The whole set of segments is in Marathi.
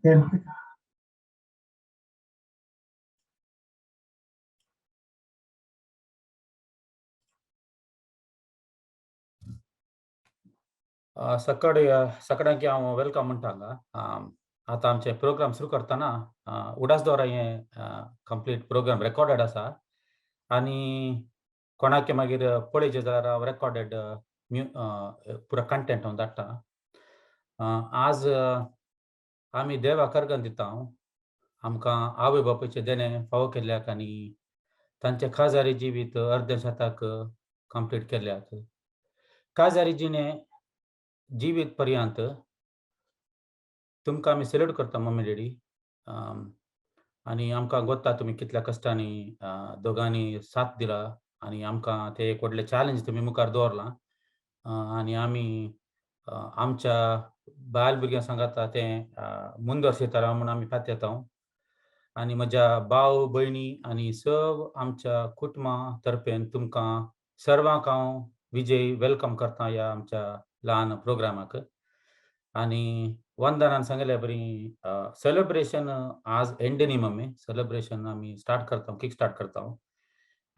सगळ्यांक हांव वेलकम म्हणटांगा. आतां आमचे प्रोग्राम सुरू करतना उडासद्वारा हे कंप्लीट प्रोग्राम रेकॉर्डेड आसा आनी कोणाक मागीर पळयचे जाल्यार हांव रेकॉर्डेड पुरो कंटेंट हांव धाडटा. आज आमी देवाक अर्घन दिता आमकां आवय बापूयचे देणे फावो केल्ल्याक आनी तांचे खाजारी जिवीत अर्दे शेताक कंप्लीट केल्ल्याक. काजारी जिणे जिवीत पर्यंत तुमकां आमी सॅल्यूट करता मम्मी डॅडी. आनी आमकां गोत्ता तुमी कितल्या कश्टांनी दोगांनी साथ दिला आनी आमकां ते एक व्हडलें चॅलेंज तुमी मुखार दवरलां. आनी आमी आमच्या बायल भुरग्यां सांगाता तें मुनदरशितरा म्हूण आमी फात्तेतांव. आनी म्हज्या भाव भयणी आनी सब आमच्या कुटुंबा तर्फेन तुमकां सर्वांक हांव विजय वेलकम करता ह्या आमच्या ल्हान प्रोग्रामाक. आनी वंदनान सांगले बरी सेलिब्रेशन आज एंड न्ही मम्मी, सेलिब्रेशन आमी स्टार्ट करता, किक स्टार्ट करता.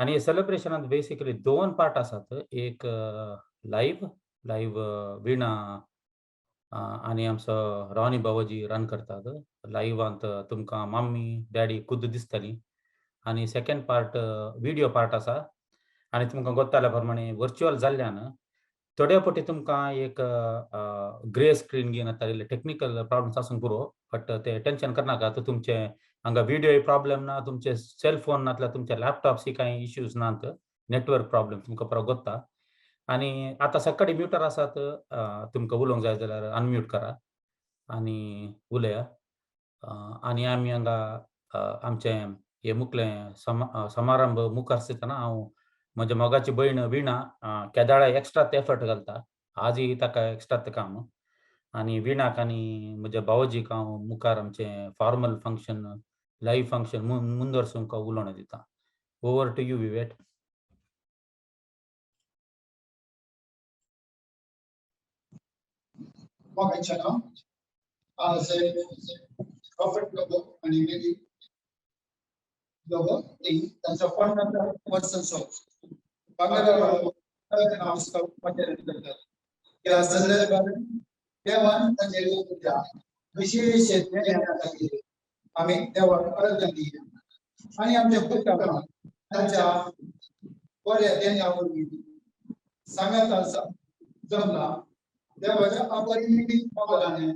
आनी हे सेलिब्रेशनांत बेसिकली 2 पार्ट आसात. एक लाईव्ह विणा आनी आमचो रॉनी बाबाजी रन करतात. लाईव्हांत तुमकां मम्मी डॅडी खुद्द दिसतलीं. आनी सेकंड पार्ट व्हिडिओ पार्ट आसा. आनी तुमकां गोत्ताल्या प्रमाणे वर्च्युअल जाल्ल्यान थोड्या फावटी तुमकां एक ग्रे स्क्रीन घेवन येता. इल्ले टेक्निकल प्रॉब्लम्स आसूंक पुरो, बट ते टेन्शन करनाकात. तुमचे हांगा व्हिडिओ प्रॉब्लेम ना, तुमचे सेल फोन नातल्यार तुमच्या लॅपटॉप्सय कांय इश्यूज नात. नेटवर्क प्रॉब्लेम तुमकां पुरो गोत्ता. आनी आतां सकडी म्युटर आसात. तुमकां उलोवंक जाय जाल्यार अनम्यूट करा आनी उलया. आनी आमी हांगा आमचे हे मुखलें समारंभ मुखार आसतना हांव म्हज्या मोगाची भयण विणा केदाळ्या एक्स्ट्रा एफर्ट घालता. आजय ताका एक्स्ट्रा काम. आनी विणाक आनी म्हज्या भावोजीक हांव मुखार आमचें फॉर्मल फंक्शन लाईव्ह फंक्शन मुनदरसूंक उलोवणें दिता. ओवर टू यू विवेट. मोगाचें आज प्रॉफिट लोगो आनी मेरी लोगो तांचो कोणाचा पर्सन सो बांगला नमस्कार करतात. त्या संदर्भात देवान तांचे लोकांच्या विशेष देण्यासाठी आमी देवाक अर्घ दिया आनी आमच्या कुटुंबाक तांच्या बऱ्या देण्यावरवी सांगत आसा जमला देवाच्या आभारी मोगाने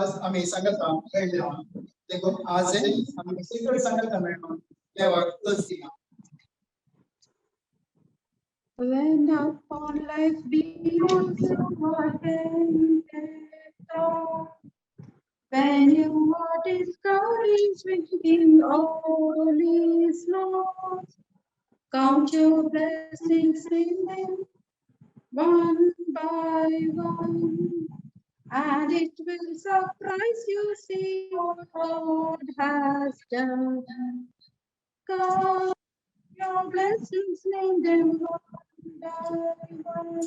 आज आमी सांगता कळल्या देखून आज आमी सगळे सांगता मेळून देवाक तस दिया. When upon life beams when you are discouraging all is lost, count your blessings in them one by one, and it will surprise you, see what God has done. Count your blessings, name them one by one.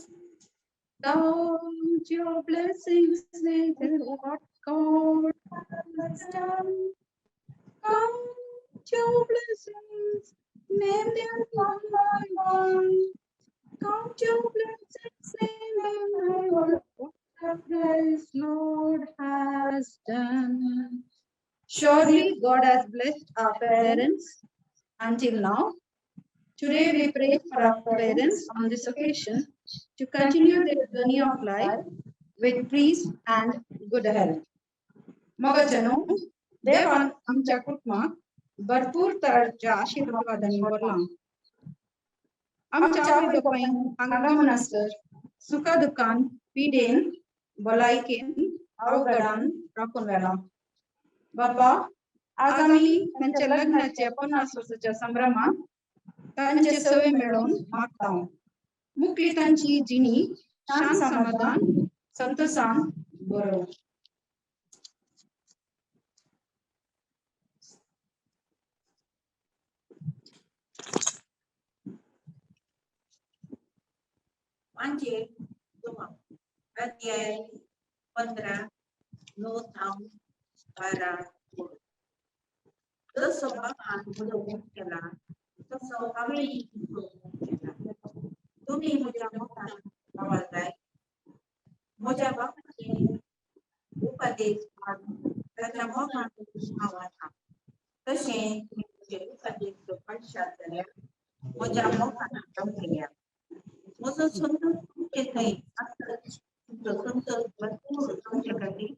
Count your blessings, name them what God has done. Count your blessings, name them one by one. Count your blessings, name them what the praise Lord has done. Surely God has blessed our parents until now. Today we pray for our parents on this occasion to continue their journey of life with peace and good health. मोगाचेनो देवान आमच्या कुटुंबाक भरपूर तरांच्या आशीर्वादांनी भरला. आमच्या आवय बापायन हांगा म्हणसर सुखा दुखान पिडेन भलायकेन अवघडान राखून व्हेला. बाबा आज आमी तांच्या लग्नाच्या 50 वर्साच्या संभ्रमात तांचे सवे मेळून मागता. मुखली तांची जिणी शांत समाधान संतोषान बरो. अध्याय 15 नो थांब para जसं बापानं उद्योग केला तसं आम्ही उद्योग केला. तुम्ही माझ्या मोठा भावाला माझ्या बापाने उपदेश त्याच्या मोठा भावाला तसे उपदेश पश्चात झाल्या माझ्या मोठा केल्या माझं स्वतः येत नाही स्वतंत्र भरपूर तुमच्याकडे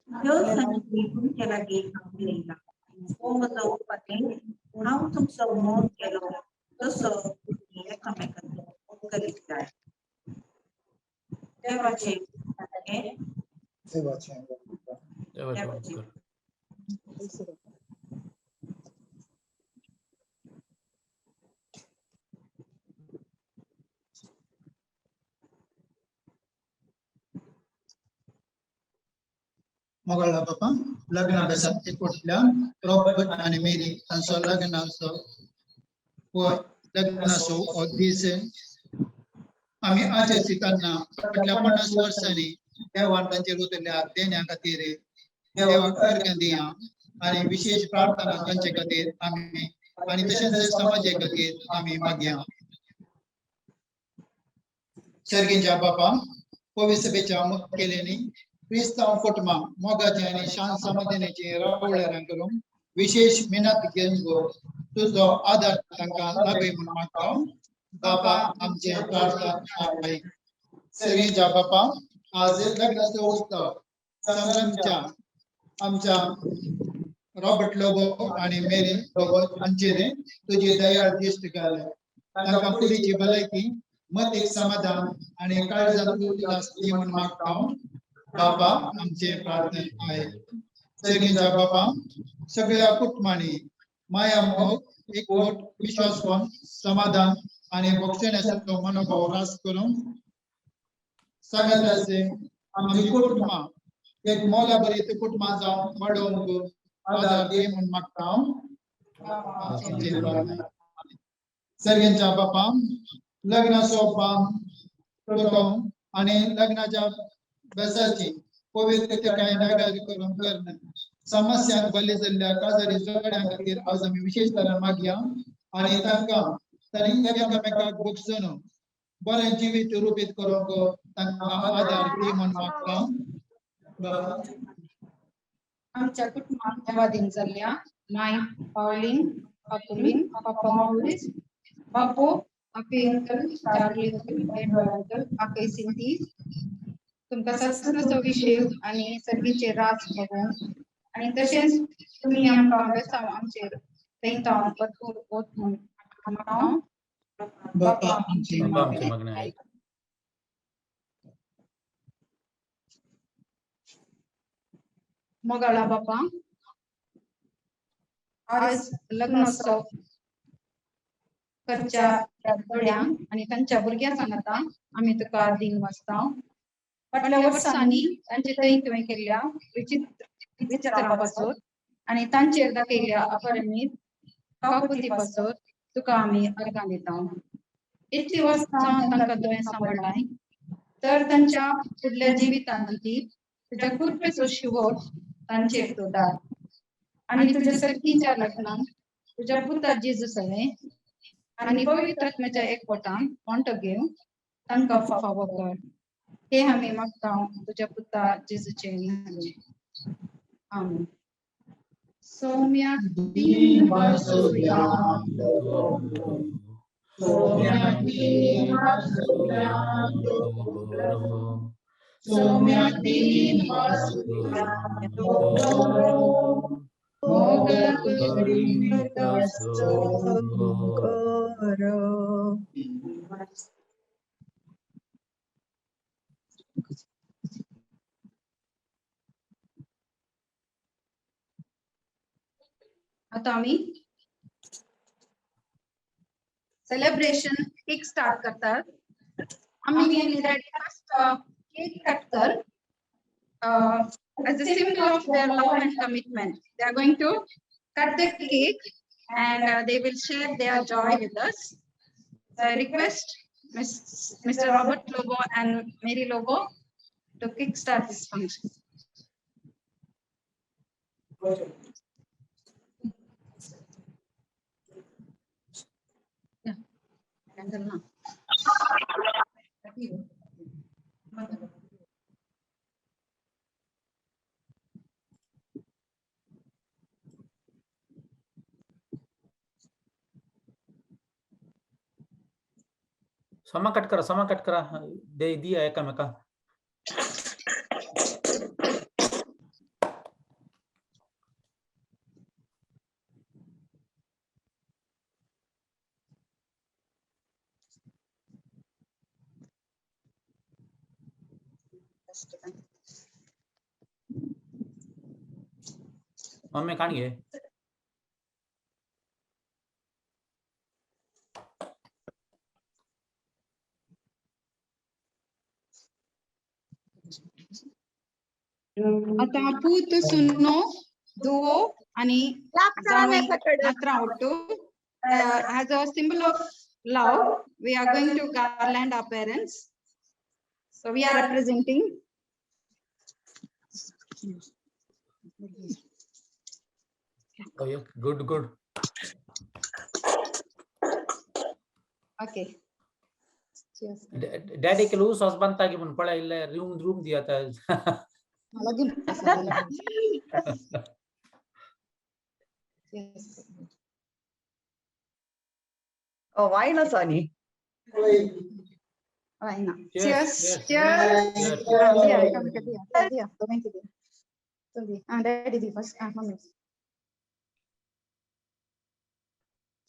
व्यवसायाची तुमच्या लागे केला माझं उपदेश नाव तुमचं मोठ केलं तसं एकमेकांचं करीत जाय देवाचे देवाचे देवाचे उपकार. मोगळा बापा लग्न अभ्यासात एकवटल्या रॉबर्ट आणि मेरी त्यांचं लग्न असो व लग्न असो दिसे आम्ही आचरितांना फाटल्या 50 वर्षांनी देवान तांचे रुतल्या देण्या खातीर देवाक अर्घ्य दिया आणि विशेष प्रार्थना तांचे खातीर आम्ही आणि तशेंच समाजे खातीर आम्ही मागया सर्गींच्या बापा पवित्र सभेच्या मुखेल्यानी क्रिस्तांव कुटुंबा मोगाचे आणि शांत समाधानाचे रावळ्यारां करून विशेष मेहनत घेवन तुझो आदर तांकां लाभे म्हणून मागता बापा आमचे प्रार्थना आहे सर्गींच्या बापा आज लग्नाचा उत्सव संभ्रमच्या आमच्या रॉबर्ट लोबो आणि मेरी लोबो हांचेर तुझी दयाळ दिश्ट घाल तांकां फुडेंची भलायकी मत एक समाधान आणि काळजात उल्हास दी म्हणून मागता बापा आमचे प्रार्थना आहे सर्गींच्या बापा सगळ्या कुटुंबांनी माया मोग एकवट विश्वासवान समाधान आणि बक्षण्यासारखं मनोभाव रास करून सगळ्याचे आमची कुटुंबा एक मौलाबरीत कुटुंबा जाऊन वाढवून आधार दे म्हणून मागता आमचे प्रार्थना सर्गींच्या बापा लग्नाचो बाम करून आणि लग्नाच्या बसाची पवित्रता काय नागारी करून करणं समस्यांक बली जाल्ल्या काजारी जोड्यां खातीर आज आमी विशेष तरेन मागया आणि तांकां तरी एकामेकाक बक्षून बरें जिवीत रुपीत करूंक तांकां आदार दी म्हणून मागता आमच्या कुटुंबात देवादीन जाल्ल्या माय पावलीन पापुलीन पापा मौरिस बापू आपे अंकल चार्ली अंकल आके सिंधी तुमका सत्संगाचो विषय आणि सर्गीचे राज बघून आणि तसेच तुम्ही आमकां अभ्यासां आमचेर तेंता भरपूर ओत म्हणून बापा आमची बापा आमचे मागणे आहे मोगळा बापा आज लग्नोत्सव करच्या गड्यांक आणि तांच्या भुरग्यां सांगता आम्ही तुका दिन वाजता फाटल्या वर्सांनी तांचे थंय तुवें केल्ल्या विचित्रां पासत आणि तांचेर दाखयल्ल्या अपरिमीत काकुती पासत तुका आमी अर्घां दिता इतली वर्सां तांकां तुवें सांभाळ्ळाय तर तांच्या फुडल्या जिवितांत तुज्या कृपेचो शिवोर तांचेर तूं दार आणि तुज्या सर्गीच्या लग्नाक तुज्या पुता जेजूसाने आणि पवित्र आत्म्याच्या एकवटान वांटो घेवन तांकां फावो कर हे आमी मागता तुज्या पुता जेजूचे नांवान आमीन सौम्या दीन वासुदेवा सौम्या दीन वासुदेवा सौम्या दीन वासुदेवा आता आम्ही सेलिब्रेशन केक स्टार्ट करतात आम्ही केली फर्स्ट केक कट कर as a symbol of their love and commitment they are going to cut the cake and they will share their joy with us so I request Mr. Robert Lobo and Mary Lobo to kickstart this function. समा कट करा दे दिया एकामेका मम्मी काढ घे आता पूत सुन्नो दुओ आणि जावई मात्र ಒಟ್ಟು as a symbol of love we are going to garland our parents, so we are representing. Oh yeah, good Okay, cheers. Daddy के लूस सॉस बनता कि मन पड़ा इल्ले रूम दिया था Yes. Oh, why not, Sonny? Right now. Cheers, Cheers. cheers. Cheers. Cheers. Dia. Daddy di first. Mommy.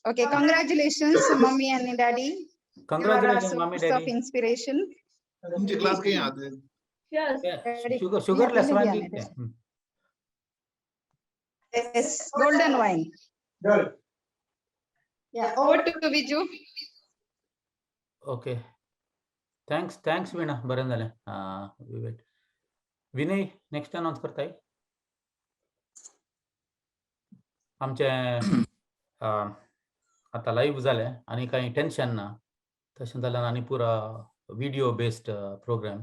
Okay, congratulations, mommy and daddy. Congratulations, You are mommy, a source of daddy. inspiration. तुमची क्लास काही आहात Daddy. Sugarless Yeah, wine yeah, देते हैं. Yes, golden wine. Yeah, over to Viju. Okay. Thanks वीणा बरं झालं. We wait. Vinay next announce करताय आमचे आता लाईव्ह झाले आणि काही टेन्शन ना तशें जाल्यार आनी पुरा व्हिडिओ बेस्ड प्रोग्राम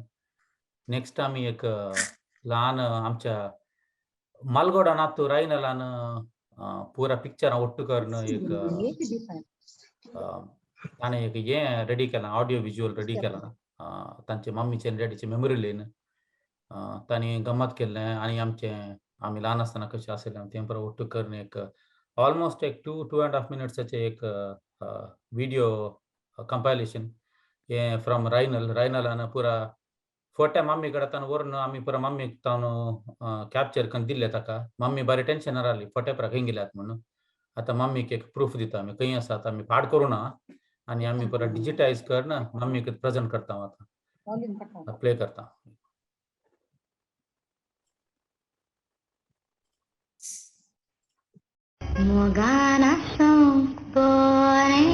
नेक्स्ट आमी एक ल्हान आमच्या मालगोडानात रायनलान पुरा पिक्चरां ಒಟ್ಟು करून एक ताणें एक हें रेडी केलां ऑडियो विज्युअल रेडी केलां तांचे मम्मीचे आनी डॅडीचे मेमोरी लेन तांणी गम्मत केल्लें आनी आमी ल्हान आसतना कशें आसलें तें परत ಒಟ್ಟು करून एक ऑलमोस्ट एक 2.5 मिनिट्साचे एक व्हिडिओ कंपायलेशन हें फ्रॉम रायनलान पुरा फोटे मम्मी कडेन ताणें व्हरून आमी पुरा मम्मीक ताणें कॅप्चर करून दिल्ले ताका मम्मी बरें टेन्शनार आहली फोटे परत खंय गेल्यात म्हणून आतां मम्मीक एक प्रूफ दिता आमी खंय आसात आमी पाड करूं ना आनी आमी परत डिजिटायज करून मम्मीक प्रेजेंट करता आतां प्ले करता Moga nação, porém,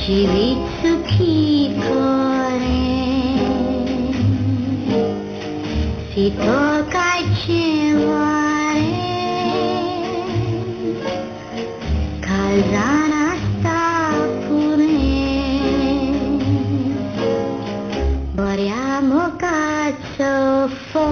Shivitsuki korem, se tokai chimorem, Kazana sta purem, Borya moga so for.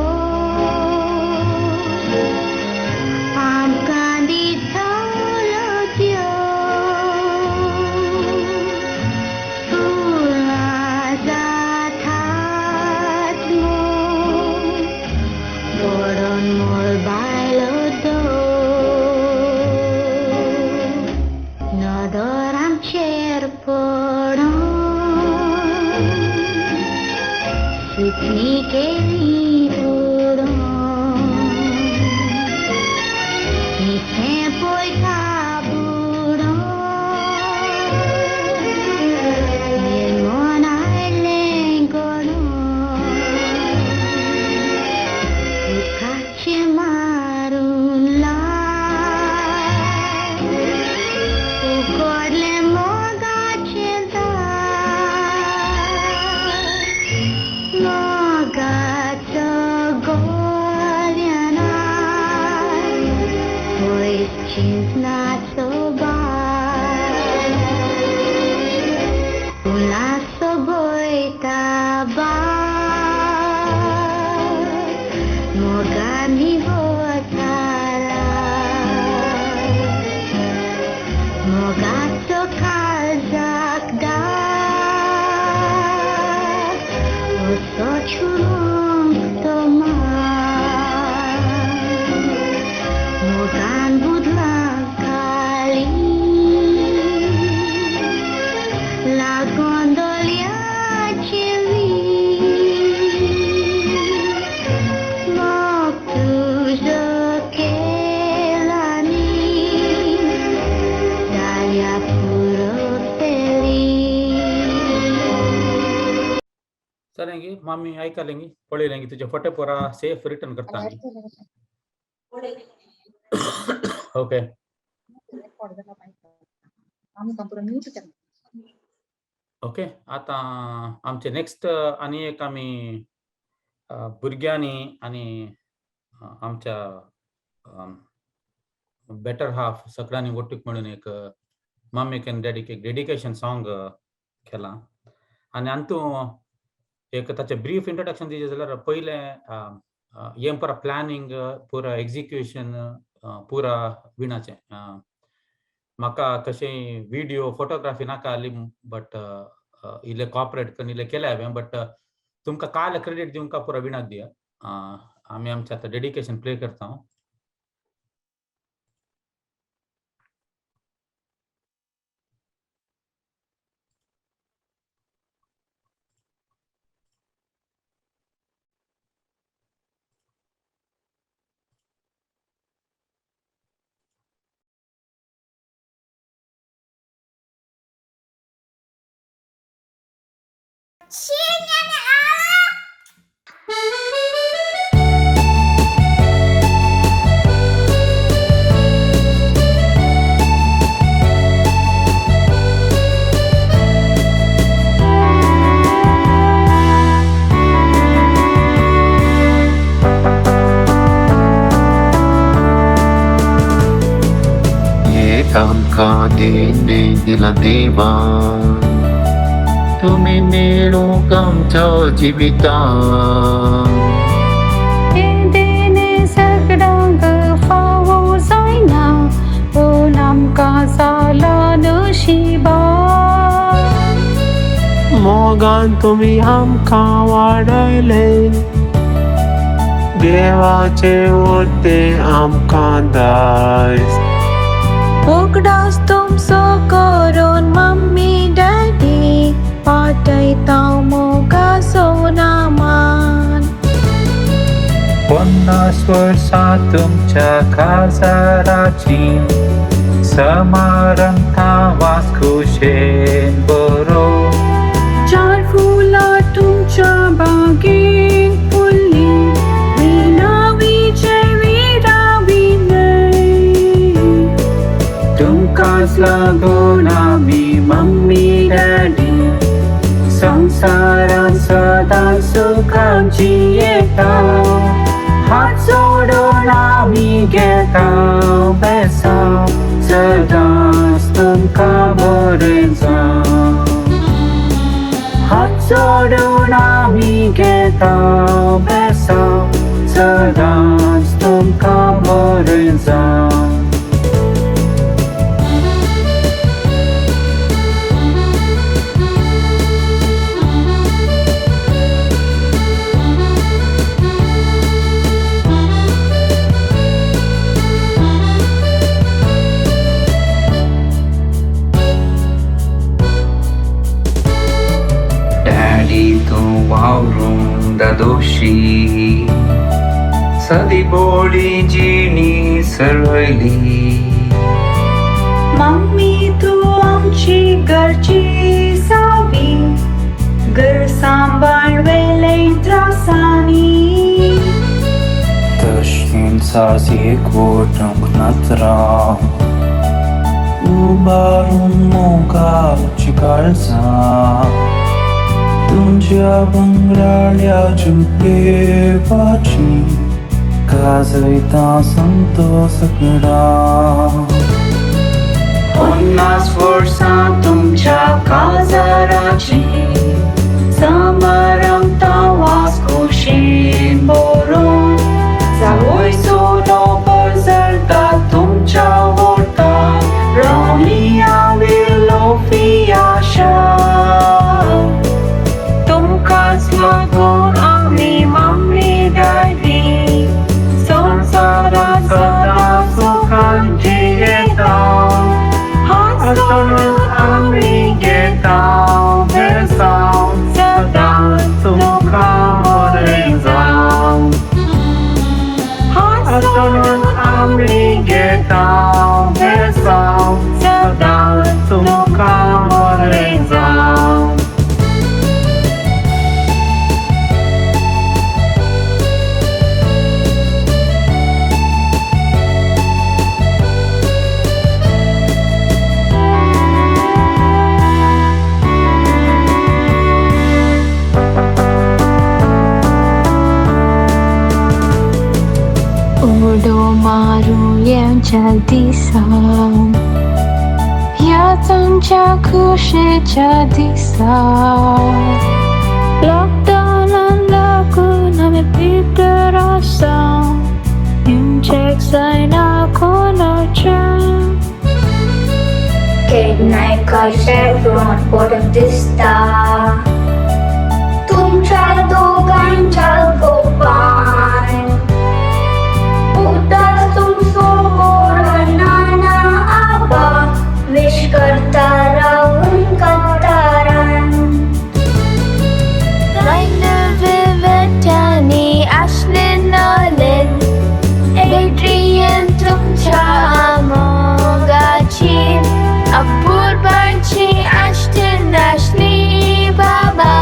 mogami botara mogato kazakda osochulung toma mogan budlang kali la gondola chevi waktu jokelani saya puro peli चलेंगी मामी ऐका लेंगी पळी लेंगी तुझे फोटे पोरा सेफ रिटर्न करता ओके ओके आता आमचे नेक्स्ट आणि एक आम्ही भुरग्यांनी आणि आमच्या बेटर हाफ सगळ्यांनी वोटीक म्हणून एक मम्मी कॅन डेडिकेशन सॉंग केला आणि अंतू एक ताचे ब्रीफ इंट्रोडक्शन दिजे जाल्यार पहिले हें पुरा प्लॅनिंग पुरा एग्जिक्युशन पुरा विणाचे म्हाका कशें व्हिडिओ फोटोग्राफी नाका आली बट इल्ले कॉपरेट करून इल्ले केले हांवें बट तुमकां काल क्रेडीट दिवंक पुरा विणाक दिया आमी आमचें आतां डेडिकेशन प्ले करता Dine nila diva Tumi merong kam chao jivitan Dine sagdang khawo zaina Onam ka sala nashiba Mogan tumi amka वाढले देवाचे होते आमका Das Bugdas tumso koron mummy daddy Patay tau moga sonaman 50 वर्षा तुमच्या खासदाराची समारंभा वास खुशेन बरो Char fula tumcha bagin pulli Vinavi chevi तुमकाच लागून आम्ही मम्मी डॅडी संसारात सदा सुखाची येता हात जोडून आम्ही घेता बेसा सदाच तुमका बरे जावं हात जोडून आम्ही घेता बेसा सदाच तुमका बरे जावं वावरून दादोशी सदी बोळी जिणी सरळली मम्मी तू आमची घरची सावी घर सांभाळवेले त्रासानी तशींचाच एक वोटंक नत्रा उबारून मोगाची काळजां तुमच्या बंगराळ्या जुपेवाची गाजयता संतोष सगळा 50 वर्षां तुमच्या काळजाराची समारंभता वास खुशेन बरोवन म्हणून आम्ही घेता हे सांग सदा तुमका बरे जाऊ. Udo maru yem chaldisa Ya tuncha kushe chaldisa Lockdown and lockdown hame Peter asa Yem check sign akona chan Kate night का chevron bottom दिसता तुमच्या दोघांच्या गोपान उतर तुमसमोर नाना आबा विश करता राहून कतारान Rainer Vivetani Ashley Nolan Adrian तुमच्या मोगाची अपूर्वाची Ashton Ashley बाबा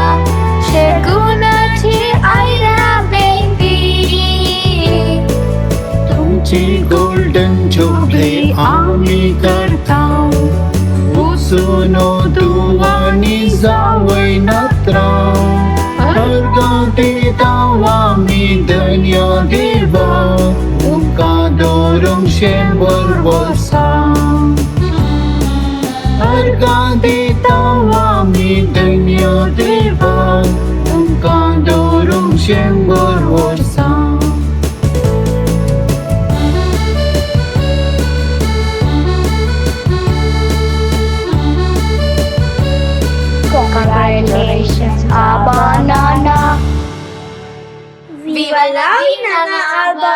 शेगुणाची आयरा बेबी तुमची गोल्डन जुबली आम्ही करता उसुनो दुवानी जावय नत्रा अर्गा दिता आमी धन्य देवा तुमका दोरूंक शेंबर वर्सा अर्गा दिता आमी धन्य देवा तुमका दोरूंक शेंबर वर्सा. Congratulations Abba Nana Viva la Nana Abba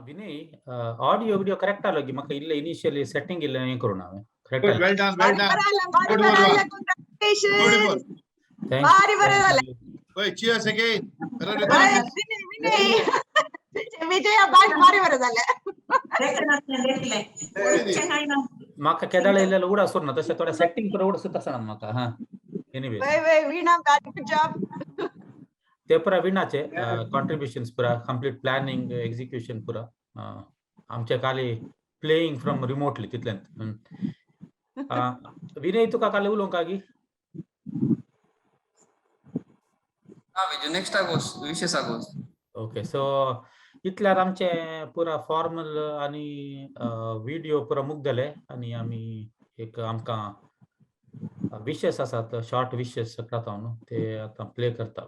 Vinay audio video correct आलो की म्हाका इल्ले इनिशियली सेटिंग इल्ले हें करून हांवें correct Good, well done, well done. Good बरं work. झालं, congratulations. Beautiful. भारी बरं झालं. Wait, cheers again. Bye, Vinay. Vijaya भारी बरं झालं. म्हाका केदाळे इल्लेलो उडा सोडना तशें थोडे सेटिंग करून उडा सुद्दां सांग म्हाका हा एनीवे वय वीणा गुड जॉब. ते पुरा विणाचे कॉन्ट्रिब्युशन्स पुरा कंप्लीट प्लॅनिंग एक्झिक्युशन पुरा आमचे खाली प्लेइंग फ्रॉम रिमोटली तितल्यान विनय तुका काले उलोवंक आगी नेक्स्ट आगोस 20 आगोस. ओके सो इतल्यार आमचे पुरा फॉर्मल आणि व्हिडिओ पुरा मुगदले आणि आमी एक आमकां विशेस आसात शॉर्ट विशेस करता हांव न्हू ते आतां प्ले करता.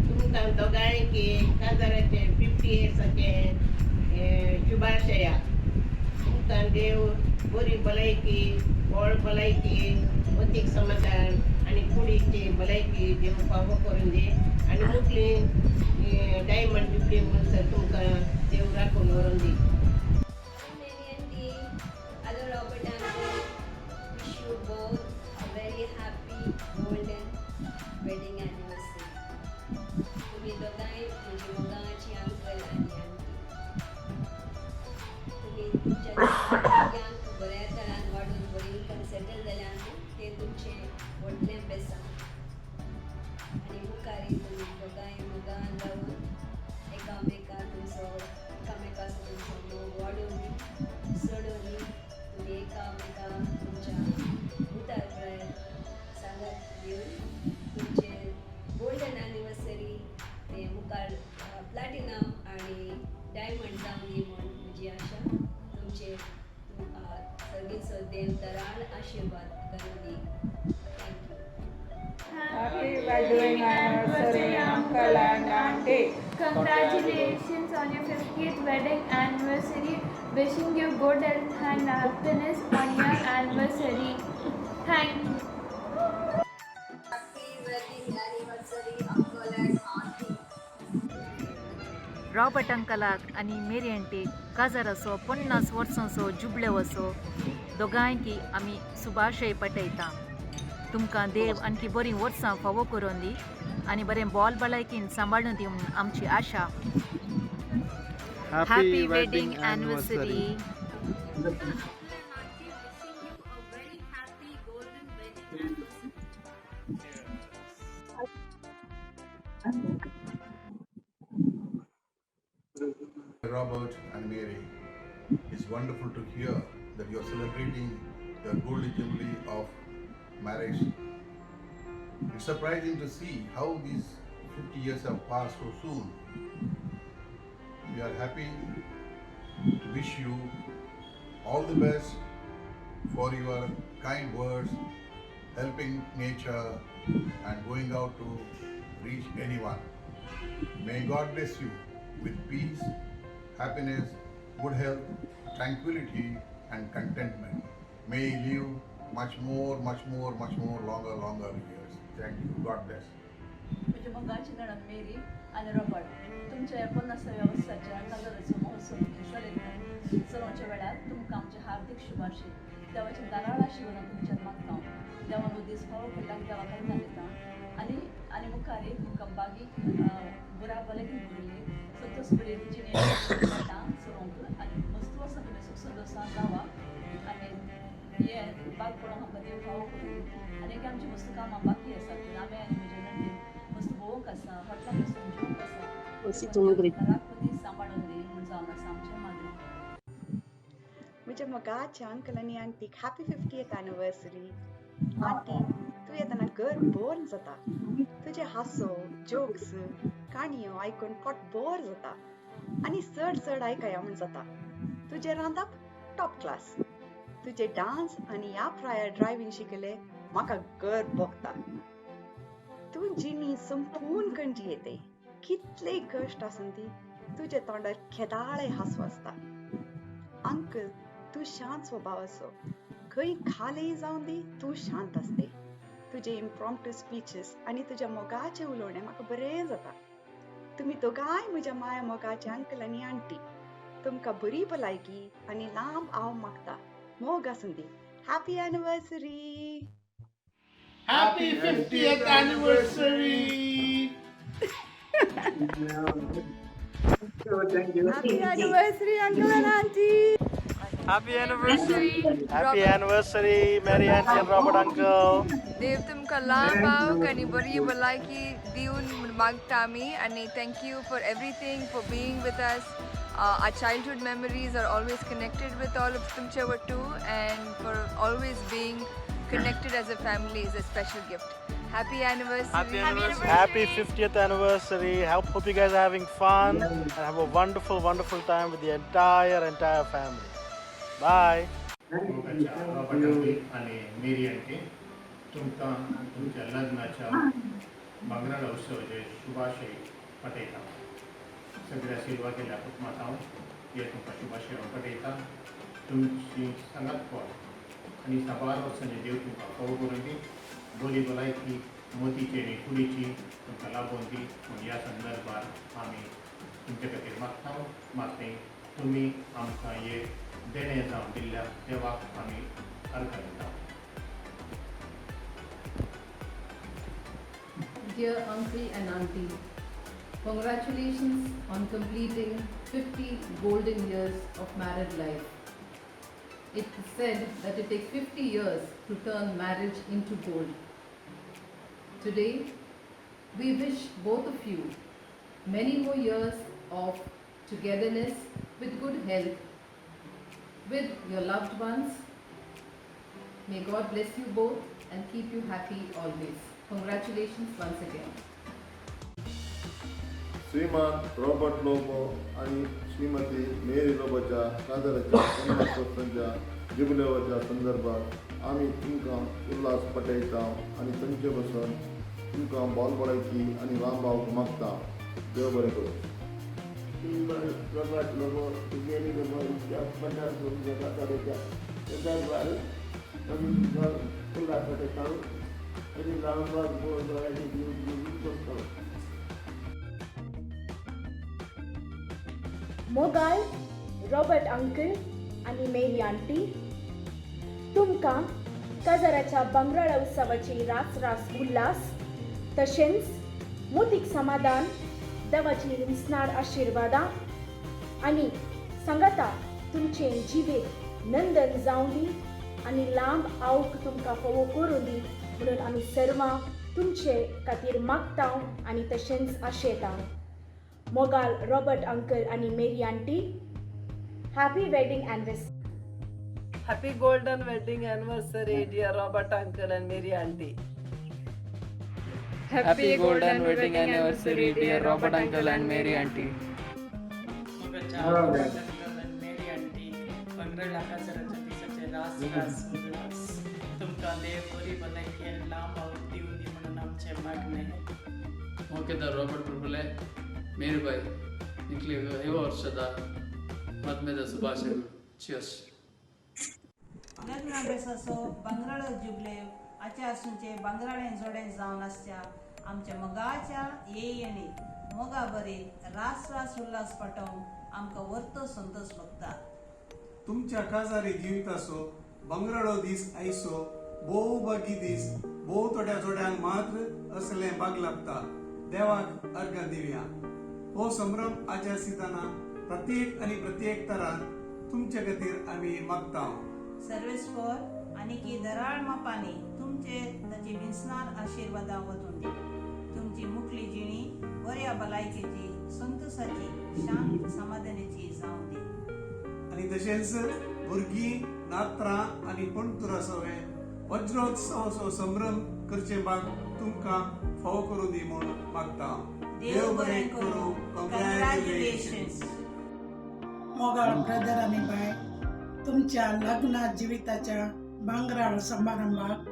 तुमकां दोगांयकी काजाराचे 50 इयर्साचे शुभाशया तुमकां देव बरी भलायकी व्हड भलायकी अतीक समाधान आनी कुडीची भलायकी देव फावो करून दी आनी मुखली डायमंड जुबली म्हणसर तुमकां देव राखून व्हरून दी. Wish you both a very happy golden wedding anniversary. तुम्ही दोघांही म्हणजे मुलाची अंकल आणि आंटी तुम्ही तुमच्या भुरग्यांक बऱ्या तरान वाडून बरी सेटल जाल्यार ते तुमचे व्हडले बेसा आनी मुखारी तुम्ही दोघांय मुगान रावन एकामेकाक तुमचो मोग वाडून सोडून तुम्ही एकामेकाक तुमच्या उतार सांगत घेवन तुमचे गोल्डन एनिवर्सरी ते मुखार प्लॅटिनम आणि डायमंड जावन दी म्हण म्हजी आशा तुमचे सगळीचो देव तराळ आशिर्वाद करून दी. Happy wedding anniversary, uncle and auntie. Congratulations on your 50th wedding anniversary. Wishing you good health and happiness on your anniversary. Thank you. Happy wedding anniversary, uncle and auntie. Robert अंकलाक आनी मेरी आंटीक काजार असो 50 वर्सांचो जुबल्यो असो दोगांयकी आमी सुभाशय पटयता. तुमकां देव आणखी बरीं वर्सां फावो करून दी आनी बरें बॉल भलायकीन सांबाळून दी म्हणून आमची आशा. Happy wedding anniversary. Robert and Mary, it's wonderful to hear that you're celebrating the golden jubilee of marriage. It's surprising to see how these 50 years have passed so soon. We are happy to wish you all the best for your kind words, helping nature and going out to reach anyone. May God bless you with peace, happiness, good health, tranquility and contentment. May you live much more longer years. Thank you. God bless. म्हज्या मोगाची नणन मेरी आनी रॉबर्ट तुमच्या ह्या 50व्या वर्साच्या काजाराचो महोत्सव चलोवच्या वेळार तुमकां आमचे हार्दिक शुभाशय. देवाचें दाराळ आशिर्वाद तुमच्यान मागता. देवान हो दीस फावो केल्ल्याक देवा कडल्यान दिता आनी मुखार तुमकां बागीक बऱ्या भलायकीन भरिल्ली संतोष बरी जिणें चलोवंक आनी मस्त वर्सां तुमी सुख संतोशान रावा आनी हे बाग पडोवंक आमकां देव फावो करूं. आनी एक आमची मस्त कामां बाकी आसा आमी आनी म्हजे नंदीन मस्त भोवंक आसा हॉटलान वचून जेवंक आसा. राखून सांबाळून दी म्हूण जावन आसा आमचें मागीर. म्हज्या मोगाच्या अंकल आनी आंटीक हॅपी 50th एनिवर्सरी. आंटी तू येताना घर बोर जाता. तुजे हांसो जोक्स काणयो आयकून पोट बोर जाता आनी चड आयकया म्हूण जाता. तुजे रांदप टॉप क्लास. तुजे डान्स आनी ह्या प्रायर ड्रायव्हिंग शिकले म्हाका घर भोगता. तू जिणी संपूर्ण कंठी येते कितलेय कश्ट आसून ती तुजे तोंडार खेदाळे हांसू आसता. अंकल तू शांत स्वभाव असो खंय खालेय जावन दी तू शांत असते. तुजे इम्प्रॉम्प्टू स्पीचेस आनी तुज्या मोगाचे उलोवणे म्हाका बरें जाता. तुमी दोगांय म्हज्या माया मोगाचे अंकल आनी आंटी. तुमकां बरी भलायकी आनी लांब आव मागता. मोग आसून दी. Happy anniversary. Happy 50th anniversary. Happy anniversary, Uncle and Auntie. Happy anniversary. Happy anniversary, Mary Auntie and Robert Uncle. देव तुमकां लांब आव आनी बरी भलायकी दिवन मागता आमी आनी thank you for everything, for being with us. Our childhood memories are always connected with all of tumche wattu and for always being connected as a family is a special gift. Happy anniversary. Happy anniversary. Happy 50th anniversary. Hope you guys are having fun and have a wonderful time with the entire family. Bye. Robert uncle आणि मेरी आंटी तुमकां तुमच्या लग्नाच्या मंगळार उत्सवाचे शुभाशय पटयता. सगळ्या सेवा केल्या कुटुंबांत हे तुमकां शुभाशय पटयता. तुमची संगतपण आनी साबार वर्सांचे देव तुमकां फावो करून दी. बरी भलायकी मोतीची आनी कुडीची तुमकां लाभून दी म्हूण ह्या संदर्भात आमी तुमचे खातीर मागता. तुमी आमकां हे देणें जावन दिल्ल्या देवाक आमी अर्घ दिता. Dear uncle and auntie, congratulations on completing 50 golden years of married life. It is said that it takes 50 years to turn marriage into gold. Today, we wish both of you many more years of togetherness with good health with your loved ones. May God bless you both and keep you happy always. Congratulations once again. Shriman Robert Lobo आणि श्रीमती मेरी लोबोच्या काजाराच्या 50 वर्सांच्या जुबिलेच्या संदर्भात आम्ही तुमकां उल्हास पटयता आणि तुमचे बसून तुमकां बॉल भलायकी आणि लांब आव मागता. देव बरें करूं. रॉबर्ट लोबो मेरी लोबोच्या 50 वर्सांच्या काजाराच्या संदर्भात आम्ही तुमकां उल्हास पटयता आणि लांब आव भलायकी दिवंक करता. मोगाल रॉबर्ट अंकल आणि मेरी आंटी तुमकां काजाराच्या बंगराळ उत्सवाची रास रास उल्हास तशेंच मोतीक समाधान देवाची हिंसनार आशिर्वादां आणि सांगाता तुमचे जिवेक नंदन जावं दी आणि लांब आवक तुमकां फोवो करूं दी म्हणून आमी सर्वां तुमचे खातीर मागतां आणि तशेंच आशेतां. मोगाल रॉबर्ट अंकल आणि Mary auntie happy wedding anniversary. Happy golden wedding anniversary, dear Robert uncle and Mary auntie. Happy golden wedding anniversary, dear Robert uncle and Mary auntie. Mary auntie पंगरला काजाराच्या दिसाचे रास रास उल्हास तुमकां देव बरी भलायकी आनी लांब आवक दिवं दी म्हणून आमचे मागणे. मोकेदार रॉबर्ट प्रभुले मेरी बाई निकली एवं वर्षदा मधमेदा सुभाषे चियर्स. लग्न बेसाचो बंगराळो जुबलेव आचे आसूनचे बंगराळें जोडें जावन आसच्या आमच्या मोगाच्या येयणीक मोगा बरी रास रास उल्हास पटोवन आमकां वर्तो संतोष भोगता. तुमच्या काजारी जिवीत असो बंगराळो दीस आयसो भोव बागी दीस भोव थोड्या जोड्यांक मात्र असले बाग लागता. देवाक अर्घ दिवया. हो संभ्रम आचरसिताना प्रत्येक तरान तुमचे खातीर आमी मागता. सर्वेस्पर आनी की दराळ मापांनी तुमचे ताची विंसनार आशिर्वादां वचून दी. तुमची मुखली जिणी बऱ्या भलायकेची संतोषाची शांत समाधानाची जावं दी. आनी तशेंच भुरगीं नात्रां आनी पणतूर आसोवे वज्रोत्सवाचो संभ्रम करचे बाग तुमकां फावो करून दी म्हूण मागता. देव बरें करूं. कॉंग्रॅच्युलेशन्स. मोगाळ ब्रदर आनी बाय तुमच्या लग्न जिविताच्या बांगराळ समारंभाक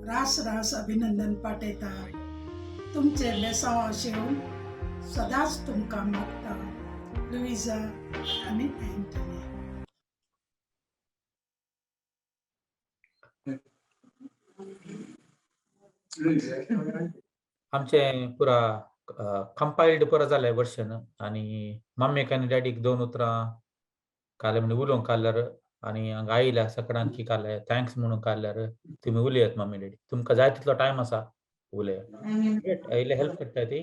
रास रास अभिनंदन पाठयता. तुमचे बेसांव आशेवन सदांच तुमकां मागता. लुइजा आनी एंटनी. आमचे पुरा कंपाइल्ड पुरा जालें वर्शन आणि मम्मेक आनी डॅडीक 2 उतरां काले म्हणजे उलोवंक काडल्यार आनी हांगा आयल्या सगळ्यांकी काडले थँक्स म्हणून काडल्यार तुमी उलयात मम्मी डॅडी. तुमकां जाय तितलो टायम आसा उलयात. आयले हेल्प करता ती.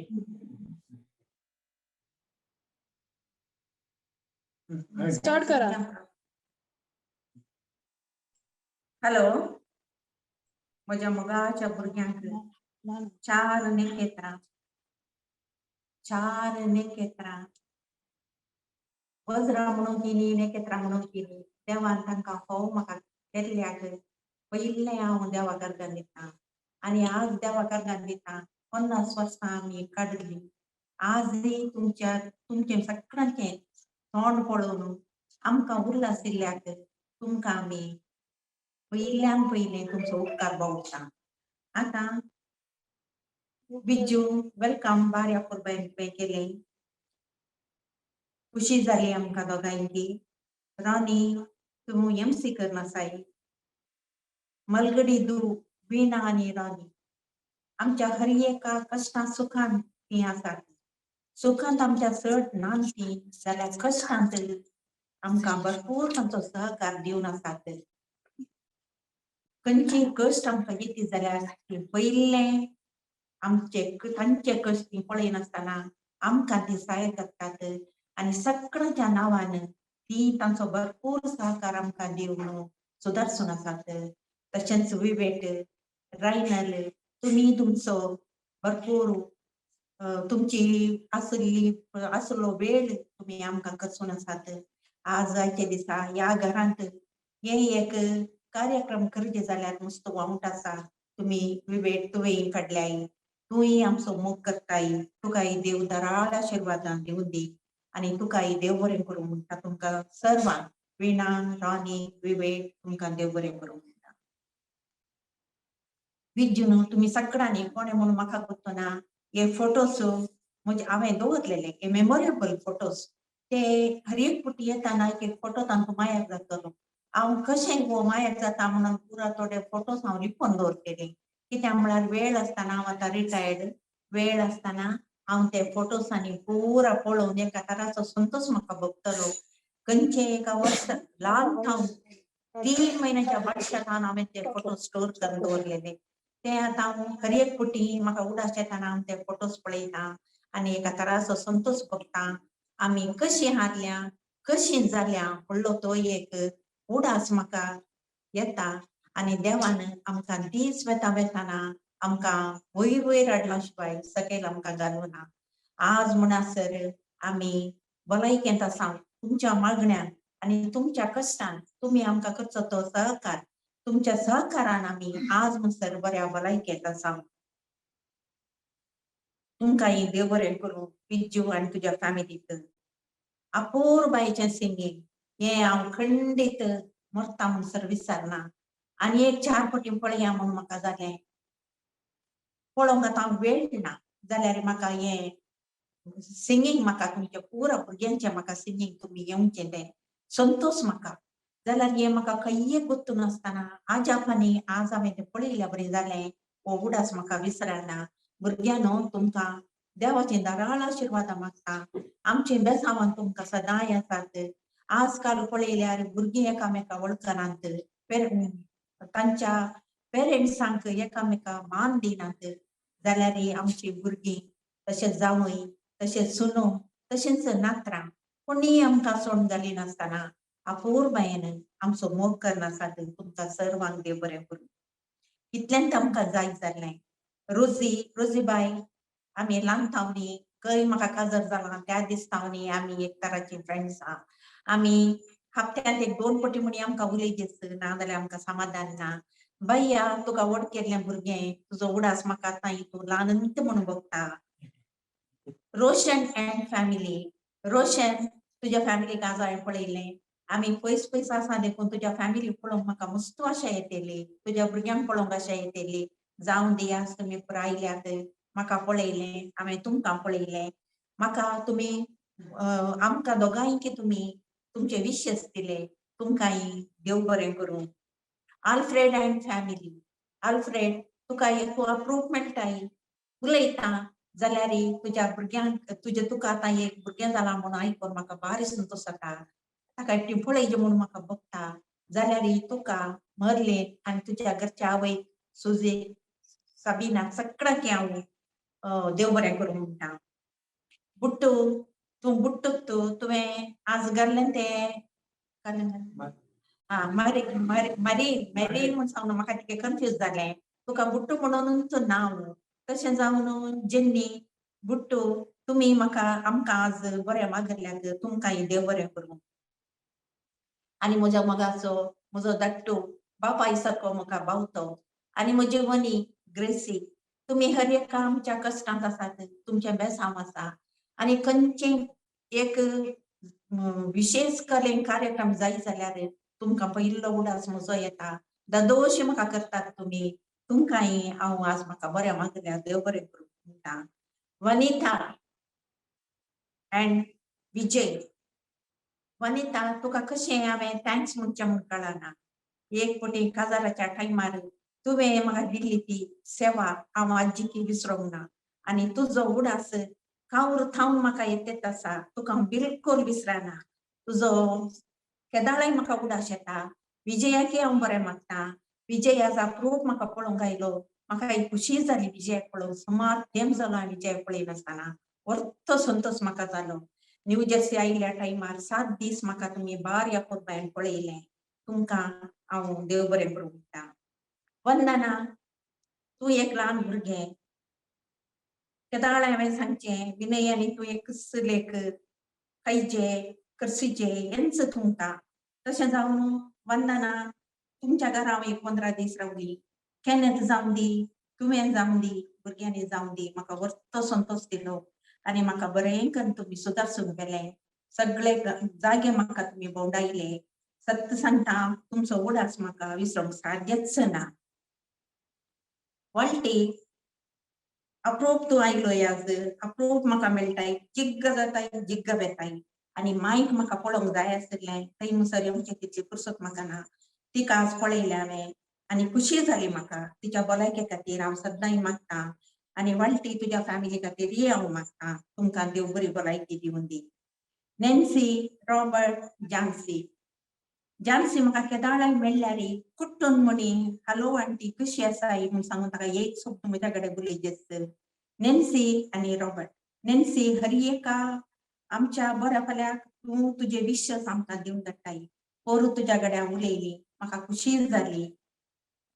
स्टार्ट करा. हॅलो. म्हज्या मोगाच्या भुरग्यांक 4 नेकेत्रां वज्रां म्हणून केली नेकेत्रां म्हणून केली. देवान तांकां फोव म्हाका केल्ल्याक पयलें हांव देवाक अर्गां दितां. आनी आज देवाक अर्गां दितां 50 वर्सां आमी काडली. आजय तुमचे सगळ्यांचें तोंड पळोवन आमकां उल्हास दिल्ल्याक तुमकां आमी पयल्यान पयलें तुमचो उपकार बावगता. आतां विजू वेलकम बाऱ्या पुरबायन तुवें केलें. खुशी जाली आमकां दोगांयकी. रानी तूं एमसी करनासाय. मलगडी दू विणा आनी रानी आमच्या हर एका कश्टां सुखान ती आसात. सुखांत आमच्या चड नान ती जाल्यार कश्टांत आमकां भरपूर तांचो सहकार दिवन आसात. खंयची कश्ट आमकां येती जाल्यार पयलें तांचे कश्ट ती पळयनासतना आमकां ती सहाय करतात. आनी सगळ्यांच्या नांवान ती तांचो भरपूर सहकार आमकां दिवन सुदारसून आसात. तशेंच विवेट रायनल तुमी तुमचो भरपूर तुमची आसलो वेळ तुमी आमकां करसून आसात. आजच्या दिसा ह्या घरांत हे एक कार्यक्रम करचे जाल्यार नुसतो वावट आसा. तुमी विवेट तुवें काडल्याय तूंय आमचो मोग करताय. तुकाय देव दराळ आशिर्वादां दिवं दी आनी तुकाय देव बरें करूं म्हणटा. तुमकां सर्वांक विणा रानी विवेट तुमकां देव बरें करूं म्हणटा. विजून तुमी सगळ्यांनी कोणें म्हणून म्हाका करतना हे फोटोस म्हणजे हांवें दवरलेले हे मेमोरेबल फोटोस ते हर एक फुटी येताना एक फोटो तांकां मायार जातलो. हांव कशें मायार जाता म्हणून पुरा थोडे फोटोस हांव लिपोवन दवरलेले. कित्याक म्हळ्यार वेळ आसतना हांव आतां रिटायर्ड वेळ आसतना हांव ते फोटोसांनी पुरा पळोवन एका तराचो संतोष म्हाका भोगतलो. खंयचे एका वर्स लाल थावन 3 म्हयन्याच्या बाटशान हांवें ते फोटो स्टोर करून दवरलेले. ते आतां हांव खरी एक पुटी म्हाका उदास येताना हांव ते फोटोज पळयतां आनी एका तराचो संतोष भोगतां. आमी कशी हारल्या, कशी जाल्या म्हणलो तो एक उडास म्हाका येता आनी देवान आमकां दीस वेताना आमकां वयर हाडला शिवाय सकयल आमकां घालूना. आज म्हणसर आमी भलायकेंत आसा तुमच्या मागण्यान आनी तुमच्या कश्टान तुमी आमकां करचो तो सहकार. तुमच्या सहकारान आमी आज म्हणसर बऱ्या भलायकेंत आसा. तुमकांय देव बरें करूं विज्जू आनी तुज्या फॅमिलीक. अपूर्बायेचें सिंगींग हें हांव खंडीत मरता म्हणसर विसरना. आनी एक 4 फावटी पळया म्हूण म्हाका जालें. पळोवंक आतां वेळ ना जाल्यार म्हाका हें सिंगींग म्हाका तुमच्या पुरा भुरग्यांचें म्हाका सिंगींग तुमी येवचें तें संतोष म्हाका. जाल्यार हें म्हाका खंय गुर्तू नासतना आज हांवें तें पळयल्यार बरें जालें. हो उडास म्हाका विसरना. भुरग्यांनो तुमकां देवाचें दाराळ आशिर्वाद मागता. आमचे बेसांवान तुमकां सदांय आसात. आजकाल पळयल्यार भुरगीं एकामेका वळखनात. तांच्या पेरंट्सांक एकामेका मान दिनात. जाल्यार आमची भुरगीं तशेंच जावय तशेंच सुनो तशेंच नातरां कोणीय आमकां सोडून गेली नासतना अपूर्बायेन आमचो मोग करनासात. तुमकां सर्वांक देव बरें करूं. इतल्यांत आमकां जाय जालें. रोजीबाई आमी ल्हान थावनी खंय म्हाका काजर जालां त्या दिसतावनी आमी एक तराची फ्रेंड्स आहा. आमी हप्त्यांत एक 2 फावटी म्हणी आमकां उलयलीच ना जाल्यार आमकां समाधान ना. भैया तुका व्हड केल्लें भुरगें तुजो उडास म्हाका आतां तूं ल्हानंत म्हणून भोगता. Roshan end family. रोशन तुज्या फॅमिलीक आज हांवें पळयलें. आमी पयस आसा देखून तुज्या फॅमिलीक पळोवंक म्हाका मस्तू आशा येतेली. तुज्या भुरग्यांक पळोवंक आशा येतेली. जावं दी आज तुमी पुरो आयल्यात. म्हाका पळयलें हांवें तुमकां पळयलें. म्हाका तुमी आमकां दोगांयक तुमी तुमचे विशेस दिले. तुमकांय देव बरें करूं. Alfred end family. आल्फ्रेड तुका एक अप्रूप मेळटाय उलयता जाल्यार तुज्या भुरग्यांक तुका आतां एक भुरगें जालां म्हूण आयकून म्हाका भारी संतोश जाता. ताका एकटी पळयचें म्हूण म्हाका भोगता. जाल्यार तुका मर्लेन आनी तुज्या घरच्या आवयक सुजेक साबिनाक सगळ्यांक हांव देव बरें करूं म्हणटा. बुट्टू बुट्टूक तुवें आज घाल्लें तें मेरीन म्हूण सांगून म्हाका तिके कन्फ्यूज जालें. तुका बुट्टू म्हणूनच नांव तशें जावन जेन्नी बुट्टू तुमी म्हाका आमकां आज बरें मागल्यात तुमकांय देव बरें करूं. आनी म्हज्या मोगाचो म्हजो धाकटू बापाय सारको म्हाका भावतो आनी म्हजी वनी ग्रेसी तुमी हर एका आमच्या कश्टांत आसात. तुमचें बेसांव आसा आनी खंयचें एक विशेष कार्यक्रम जाय जाल्यार तुमकां पयलो उडास म्हजो येता. दादोशी म्हाका करतात तुमी. तुमकांय हांव आज म्हाका बरें मागल्यार देव बरें करूं म्हणटा. वनिता एंड विजय. वनिता तुका कशें हांवें थँक्स म्हणचें म्हूण कळना. एक फावटी काजाराच्या टायमार तुवें म्हाका दिल्ली ती सेवा हांव आज्जीक विसरूंक ना. आनी तुजो उडास कावूर थावन म्हाका येत आसा तुका हांव बिलकुल विसरना. तुजो केदाळाय म्हाका उडास येता. विजयाकय हांव बरें मागता. विजय आज अप्रूप म्हाका पळोवंक आयलो. म्हाका एक खुशी जाली विजयाक पळोवन. सुमार तेंप जालो हांवें विजयाक पळयनासतना. व्हडलो संतोश म्हाका जालो. न्यू जर्सी आयिल्ल्या टायमार 7 दीस म्हाका तुमी बार अपूर्बायेन पळयलें. तुमकां हांव देव बरें करूं म्हणटा. वंदना तूं एक ल्हान भुरगें. केदाळ हांवें सांगचें विनय आनी तूं एक लेक खंयचे करसीचे हेंच तुमकां. तशें जावन वंदना तुमच्या घरा हांव एक 15 दीस रावली. केन्नेत जावं दी तुवें जावं दी भुरग्यांनी जावं दी म्हाका व्हडलो संतोश दिलो आनी म्हाका बरें करून तुमी सुदारसून गेले. सगळे जागे म्हाका तुमी भोंवडायले. सत्य सांगता तुमचो उडास म्हाका विसरूंक साध्यच ना. वळटी अप्रूप तूं आयलोय आज. अप्रूप म्हाका मेळटाय. जिग्ग जाताय जिग्ग बेताय. आनी मायक म्हाका पळोवंक जाय आसलें थंय म्हणसर येवचें तिची फुरसत म्हाका ना. तिका आज पळयलें हांवें आनी खुशी जाली म्हाका. तिच्या भलायके खातीर हांव सदांय मागतां आनी वालटी तुज्या फॅमिली खातीर हांव मागता तुमकां देव बरी भलायकी दिवन दी नॅन्सी रॉबर्ट जानसी म्हाका केदाळाय मेळ्ळ्यार कुट्टून म्हणी हॅलो आंटी कशी आसाय म्हूण सांगून ताका एक शब्द म्हज्या कडेन उलयजेस्त नॅन्सी आनी रॉबर्ट नॅन्सी हरियेका आमच्या बऱ्या फाल्याक तूं तुजे विशस आमकां दिवन धाडटाय पोरू तुज्या कडेन उलयली म्हाका खुशी जाली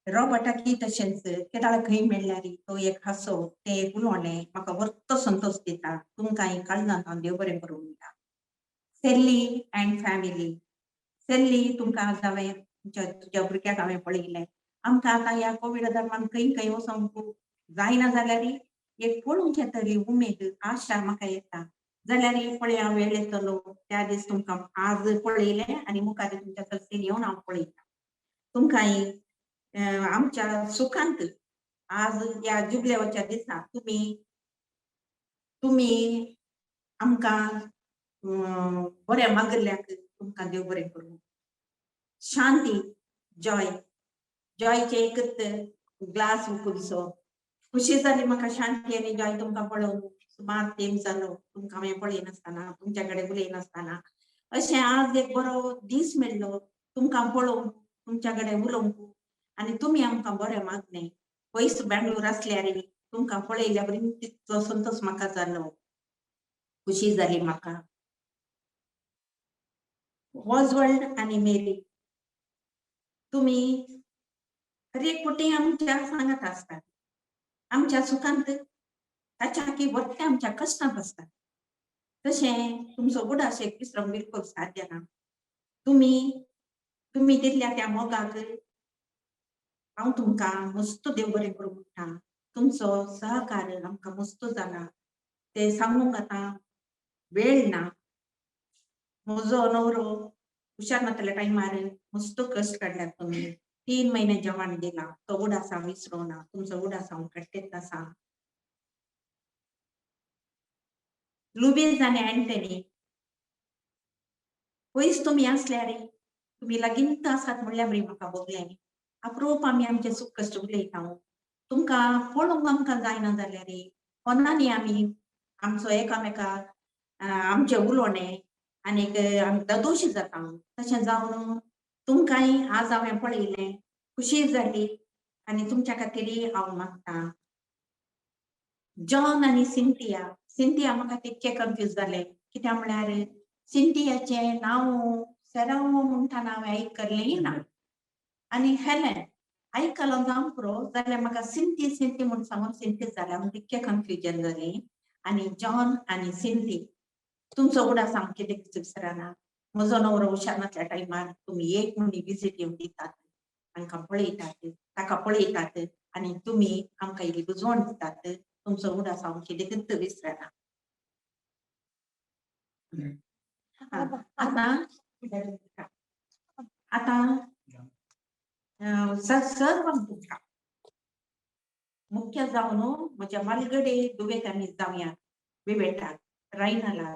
रॉबर्टाकी तशेंच केदाळ खंय मेळ्ळ्यार तो एक हांसो तें एक उलोवणें म्हाका वर्त संतोश दिता तुमकां काळजांत हांव देव बरें करूं म्हणटा सेल्ली अँड फॅमिली सेल्ली तुमकां हांवें तुज्या भुरग्याक हांवें पळयलें आमकां आतां ह्या कोवीड दरम्यान खंय वचोंक जायना जाल्यार एक पळोवंक तरी उमेद आशा म्हाका येता जाल्यार पळया वेळ येतलो त्या दीस तुमकां आज पळयलें आनी मुखार तुमच्या सर्तीन येवन हांव पळयता तुमकां आमच्या सुखांत आज ह्या जुबलेवाच्या दिसा तुमी आमकां बरें मागल्ल्याक तुमकां देव बरें करूं शांती जॉयचे एकच ग्लास उखलसो खुशी जाली म्हाका शांती आनी जॉय तुमकां पळोवन सुमार तेंप जालो तुमकां हांवें पळयनासतना तुमच्या कडेन उलयनासतना अशें आज एक बरो दीस मेळ्ळो तुमकां पळोवंक तुमच्या कडेन उलोवंक आनी तुमी आमकां बरें मागलें पयस बेंगलोर आसल्यार तुमकां पळयल्या बरी तितलो संतोश म्हाका जालो खुशी जाली म्हाका वॉजवर्ल्ड आनी मेरी तुमी हर एक कोटी आमच्या सांगात आसतात आमच्या सुखांत ताच्या की वरते आमच्या कश्टांत आसतात तशें तुमचो उडाशेक विसरूंक बिलकुल साध्य ना तुमी दिल्ल्या त्या मोगाक हांव तुमकां मस्त देव बरें करूं म्हणटा तुमचो सहकार आमकां मस्त जाला ते सांगूंक आतां वेळ ना म्हजो नवरो हुशार नासल्या टायमार मस्त कश्ट काडल्यात तुमी 3 महिने जेवण दिला तो उडास हांव विसरूना तुमचो उडास हांव कट्टेत आसा लुबीज आनी एंटनी पयस तुमी आसल्यार तुमी लागींत आसात म्हणल्यार बरी म्हाका बगलें अप्रूप आमी आमचे सूख कश्ट उलयता तुमकां पळोवंक आमकां जायना जाल्यार फोनांनी आमी आमचो एकामेकाक आमचें उलोवणें आनीक आमी दोशी जाता तशें जावन तुमकांय आज हांवें पळयलें खुशी जाली आनी तुमच्या खातीर हांव मागता जॉन आनी सिंथिया म्हाका तितकें कन्फ्यूज जालें कित्याक म्हळ्यार सिंथियाचें नांव सेरांव म्हणटाना हांवें आयकल्लें ना आनी हेलेन आयकलो जावं पुरो जाल्यार म्हाका सिंथी म्हूण सांगून सिंथीस जाल्या म्हूण तितकें कन्फ्युजन जालें आनी जॉन आनी सिंथी तुमचो उडास हांव कितें विसरना म्हजो नवरो हुशार नासल्या टायमार तुमी एक म्हणी विजीट येवन दितात तांकां पळयतात ताका पळयतात आनी तुमी आमकां इल्ली बुजवण दितात तुमचो उडास हांव कितें विसरना आतां सर्वांक तुमकां मुख्य जावन म्हज्या मालगडे दुवेकांनी जावया विवेटाक रायनाला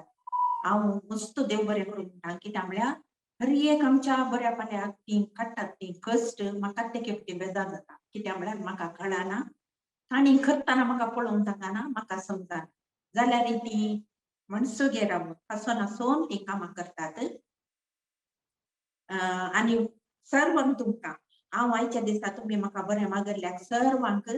हांव मस्त देव बरें करूं म्हणटा कित्याक म्हळ्यार हर एक आमच्या बऱ्या पाल्याक ती काडटात ती कश्ट म्हाका ते खेपटी बेजार जाता कित्याक म्हळ्यार म्हाका कळना तांणी करतना म्हाका पळोवंक जाताना म्हाका समजना जाल्यार ती मनसुगे रावन हांसोन हांसोन ती कामां करतात आनी सर्वांक तुमकां हांव आयच्या दिसा तुमी म्हाका बरें मागल्ल्याक सर्वांक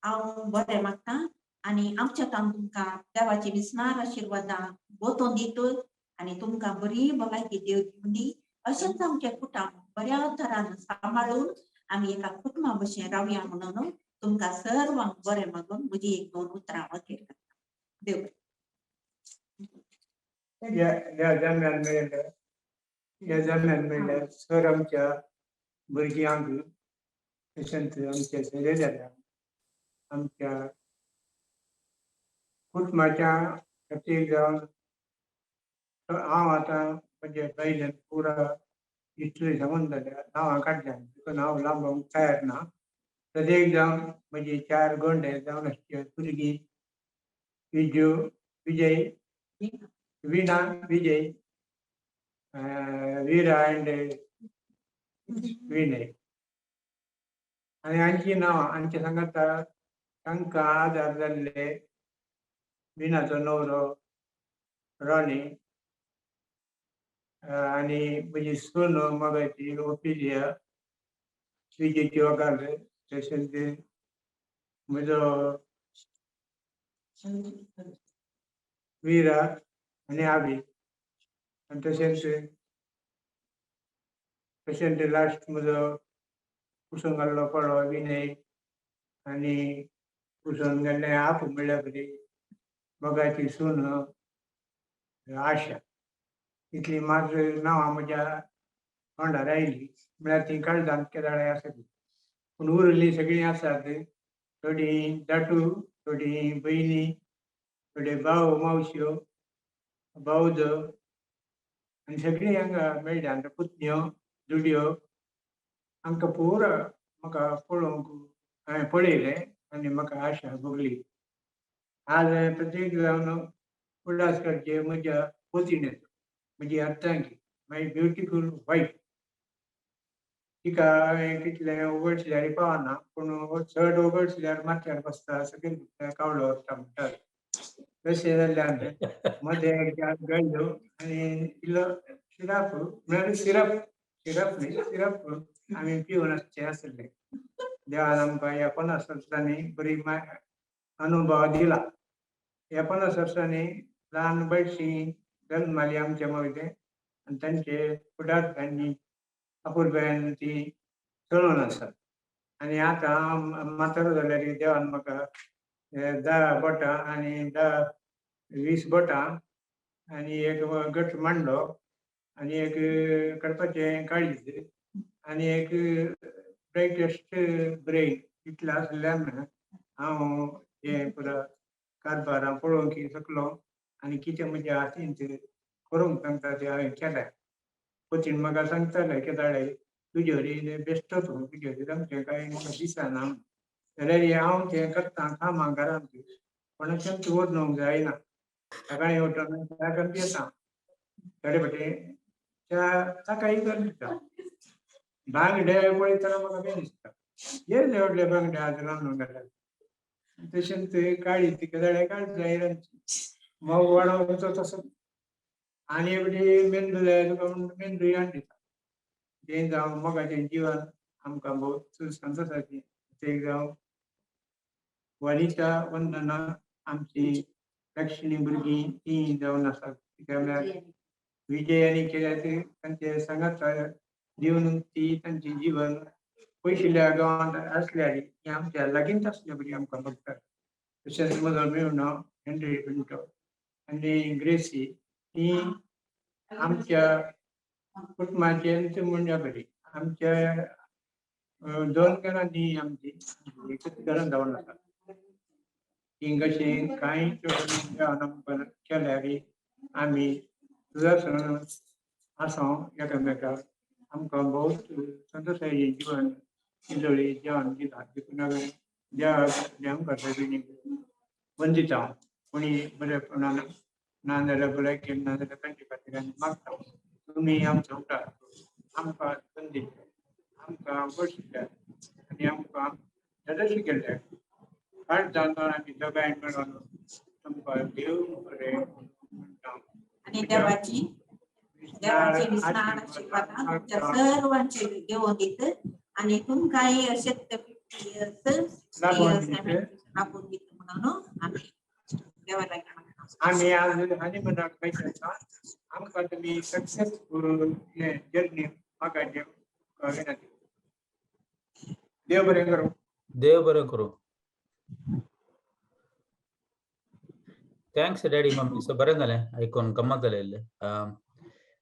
हांव बरें मागता आनी आमच्या तान तुमकां देवाची विस्नार आशिर्वादां बोतोन दीत आनी तुमकां बरी भलायकी देव दिवन दी अशेंच आमचें कुटुंब बऱ्या तरान सांबाळून आमी एका कुटुंबा भशेन रावया म्हणून तुमकां सर्वांक बरें मागून म्हजी 1-2 उतरां वगैर करता देव ह्या जल्म्यान मेळ्ळ्यार सर आमच्या भुरग्यांक तशेंच आमच्या सगळ्या आमच्या कुटुंबाच्या खातीर जावन हांव आतां म्हज्या बायलेन पुरा हिस्ट्री सांगून जाल्यार नांवां काडल्यां देखून हांव लांबोवंक तयार ना सद्याक जावन म्हजी 4 गोंडे जावन आसचे भुरगीं विजय वीणा विजय वीरा एंड विनय आणि हांची नांवां हांचे सांगता तांकां आदार जाल्ले बिनाचो न्हवरो रॉनी आनी म्हजी सून मोगाची ओपिलिया श्रीजीची वगार तशेंच म्हजो विरा आनी आवी आनी तशेंच लास्ट म्हजो कुसून घाल्लो पडो विनय आनी कुसून गेल्ले आपू म्हणल्यार बरी मोगाची सून आशा इतली मात नांवां म्हज्या तोंडार आयली म्हळ्यार ती काळजांत केदाळे आसली पूण उरलीं सगळीं आसात थोडीं दाटू थोडीं भयणी थोडे भाव मावश्यो भावज आनी सगळीं हांगा मेळ्ळ्या आमच्यो पुतण्यो जुडयो हांकां पुरो म्हाका पळोवंक हांवें पळयलें आनी म्हाका आशा भोगली आज प्रत्येक जावन उल्हास करचे म्हज्या पोतीनेचो म्हजी अर्धांगी माय ब्युटिफूल वायफ तिका हांवें कितलें ओगडसल्यार पावना पूण चड ओगडसल्यार माथ्यार बसता सकयल कावळो वता म्हणटात तशें जाल्ल्यान मदें एकदां गळ्यो आनी इल्लो सिरप म्हळ्यार सिरप न्ही आमी पिवन आसचे आसले देवान आमकां ह्या 50 वर्सांनी बरी अनुभव दिला ह्या 50 वर्सांनी ल्हान बडशी जल्माली आमच्या मदें आनी तांचे फुडारपणांनी अपुरब्यान ती चलोवन आसा आनी आतां हांव म्हातारो जाल्यार देवान म्हाका 10 बोटां आनी 20 बोटां आनी एक गट मांडलो आनी एक करपाचें काळीज आनी एक ब्रायटेस्ट ब्रेन इतलें आसल्यान हांव हें पुरो कारबार पळोवंक शकलो आनी कितें म्हज्या हातीन करूंक सांगता तें हांवें केलें पोतीन म्हाका सांगताले केदाळे तुजे हरी बेश्टो तूं तुजे हरी आमचें कांय म्हाका दिसना जाल्यार हांव तें करता कामां घरांत कोणाचें दवरनूंक जायना सकाळीं उठोन च्या करपी येता थोडे फावटी च्या सकाळी करता बांगडे पळयतना म्हाका बरें दिसता येयले व्हडले बांगडे आज रांदूंक घाल्यात तशेंच काळी ती केदाळे काळजाय रांदची मोग वाडोवचो तसो आनी एवढी मेंदू जाय तुका म्हण मेंदूय दिता जें जावं मोगाचें जिवन आमकां भोव संतोशाचें तें जावं वालिका वंदना आमची दक्षिणी भुरगीं तीं जावन आसात कित्याक म्हळ्यार विजय आनी कित्याक तांचे सांगात दिवन ती तांचें जिवन पयशिल्ल्या गांवांत आसल्यार ती आमच्या लागींच आसल्या बरी आमकां बगतात तशेंच म्हजो मेवणो हेनरी पिंटो आनी ग्रेसी ही आमच्या कुटुंबाचें म्हणल्या बरी आमच्या 2 घरांनी आमची एकच घरांत जावन आसा हिंग अशें कांय आमकां केल्यार आमी सुदारसण आसों एकामेकाक आमकां बहुत संतोशाचें जिवन इजोळी जेवण दिता देखून हांवें देवाक आमकां सगळीं वंदिता कोणी बरेपणान ना जाल्यार भलायकेन ना जाल्यार तांचे खातीर आमी मागता तुमी आमचो उद्दार आमकां संदी आमकां बळशिल्ल्यात आनी आमकां येदोशी केल्ल्यात फाट जावन आमी दोगांय मेळोन तुमकां देव बरें म्हणटा आणि देवाची विस्तार आशीर्वादान तुमच्या सर्वांचे घेवन दीत आणि तुमकांय अशेंच 50 years लागून दीत म्हणून आमी देवाला आमी आज हनीमूनाक वयता आमकां तुमी सक्सेसफूल जर्नी म्हाका विनंती देव बरें करूं देव बरें करूं थँक्स डॅडी मम्मी सो बरें जालें आयकून गंमत जालें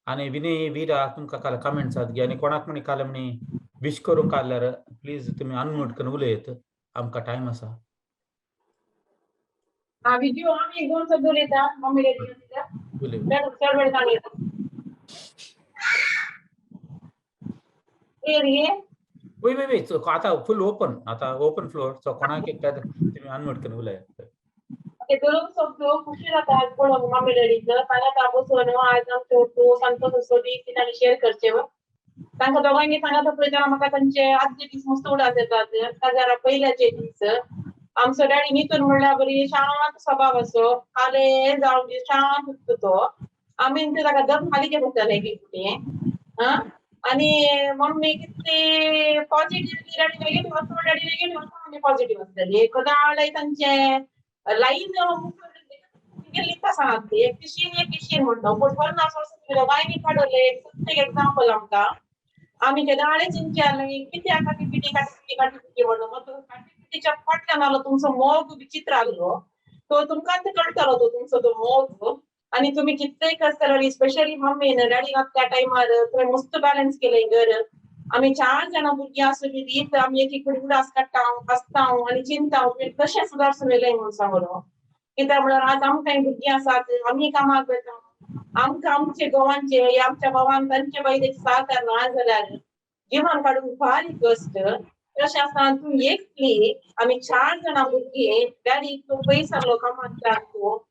आनी विनय विरा तुमकां काल कमेंट्स आसात गे आनी कोणाक म्हणी काल म्हणी विश करूंक काडल्यार प्लीज तुमी अनम्यूट करून उलयत आमकां टायम आसा विडिओ आम्ही दोन शब्द उलयता मम्मी रेडी चड वेळ सांगता वय आतां फुल ओपन आतां ओपन फ्लोर सो कोणाक एकदा तुमी अनम्यूट करून उलयात ओके दोन शब्द खुशी जाता आज पळोवंक मम्मी रेडीचं फाल्यां बसून आज आमचो तो सांगतो तसो दीस आनी शेअर करचे तांकां दोगांनी सांगत पळयतना म्हाका तांचे आदले दीस मस्त उडास येतात. काजारा पयल्याचे दीस आमचो डॅडी न्हिदून म्हणल्यार बरी शांत स्वभाव असो, काले जावन बी शांत उठतो तो. आमी ताका दम खाली पडटले एक एकटे आणि मम्मी कितली पॉझिटिव्ह डॅडी नेगेटिव्ह असो, डॅडी नेगेटिव्ह असो, आमी पॉझिटिव्ह आसतली. कोदाळी तांचे लाईन गेली सांगत एक टिशीन म्हणतो पूण 50 वर्सां दोगांयनी काडले एक एक्झाम्पल आमकां. आमी केदाळे चिंचाली किती आता किती म्हणून मग काटिपिटीच्या फाटल्यान आलो तुमचो मोग विचित्र आलो तो तुमकां ते कळटलो तो तुमचो तो मोग आणि तुम्ही कितलेय कसतरी स्पेशली मम्मीन डॅडी त्या टायमार तुवें मस्त बॅलन्स केले घर. आमी 4 जाणां भुरगीं आसूं बी आमी एक एक उडास काडटा हसता आणि चिंता कशें सुदारसून येयलें म्हणून सांगलो. कित्याक म्हळ्यार आज आमकां भुरगीं आसात आमी कामाक वयता आमकां आमचे गोवांचे आमच्या भावान तांचे बायलेक साथ ना जाल्यार जिवन काडूंक बारीक कश्ट तशें आसतना तूं एकली आमी 4 जाणां भुरगीं डॅडी तूं पयस आहलो कामाक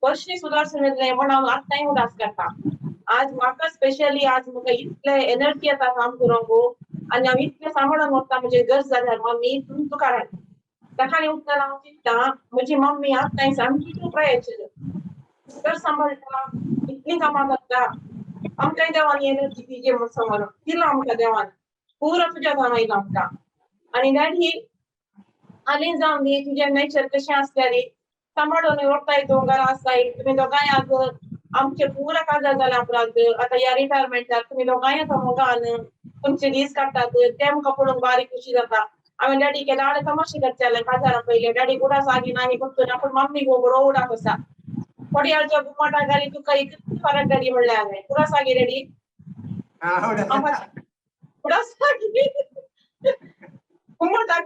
कशें सुदारसून येतलें म्हण हांव आतांय उदास काडटा. आज म्हाका स्पेशली आज म्हाका इतले एनर्जी येता काम करूंक आनी हांव इतलें सांबाळून वता म्हणजे गरज जाल्यार मम्मी तुका राखता. सकाळी उठताना हांव चिंतता म्हजी मम्मी आतांय सामकी चूप घर सांबाळटा इतली कामां करता आमकांय देवान एनर्जी दिजे म्हूण समोर दिला आमकां देवान पुरो तुज्या धांव आयला आमकां. आनी डॅडी आनी जावन दी तुजें नेचर कशें आसल्यार सांबाळून व्हरताय तो घरा आसाय तुमी दोगांय आज आमचे पुरो काजार जाल्या उपरांत आतां ह्या रिटायरमेंटार तुमी दोगांय आतां मोगान तुमचे दीस काडटात ते आमकां पळोवंक बारीक खुशी जाता. हांवें डॅडी केदाळे तमाशे करचेले काजारा पयले डॅडी उडास आगी ना करतना पूण मम्मी गो बरो उडास आसा. पडयाळच्या घुमटा घाली तुका कितली फरक डॅडी म्हणलें हांवें उडास आगी रेडी उडास आगी घुमटा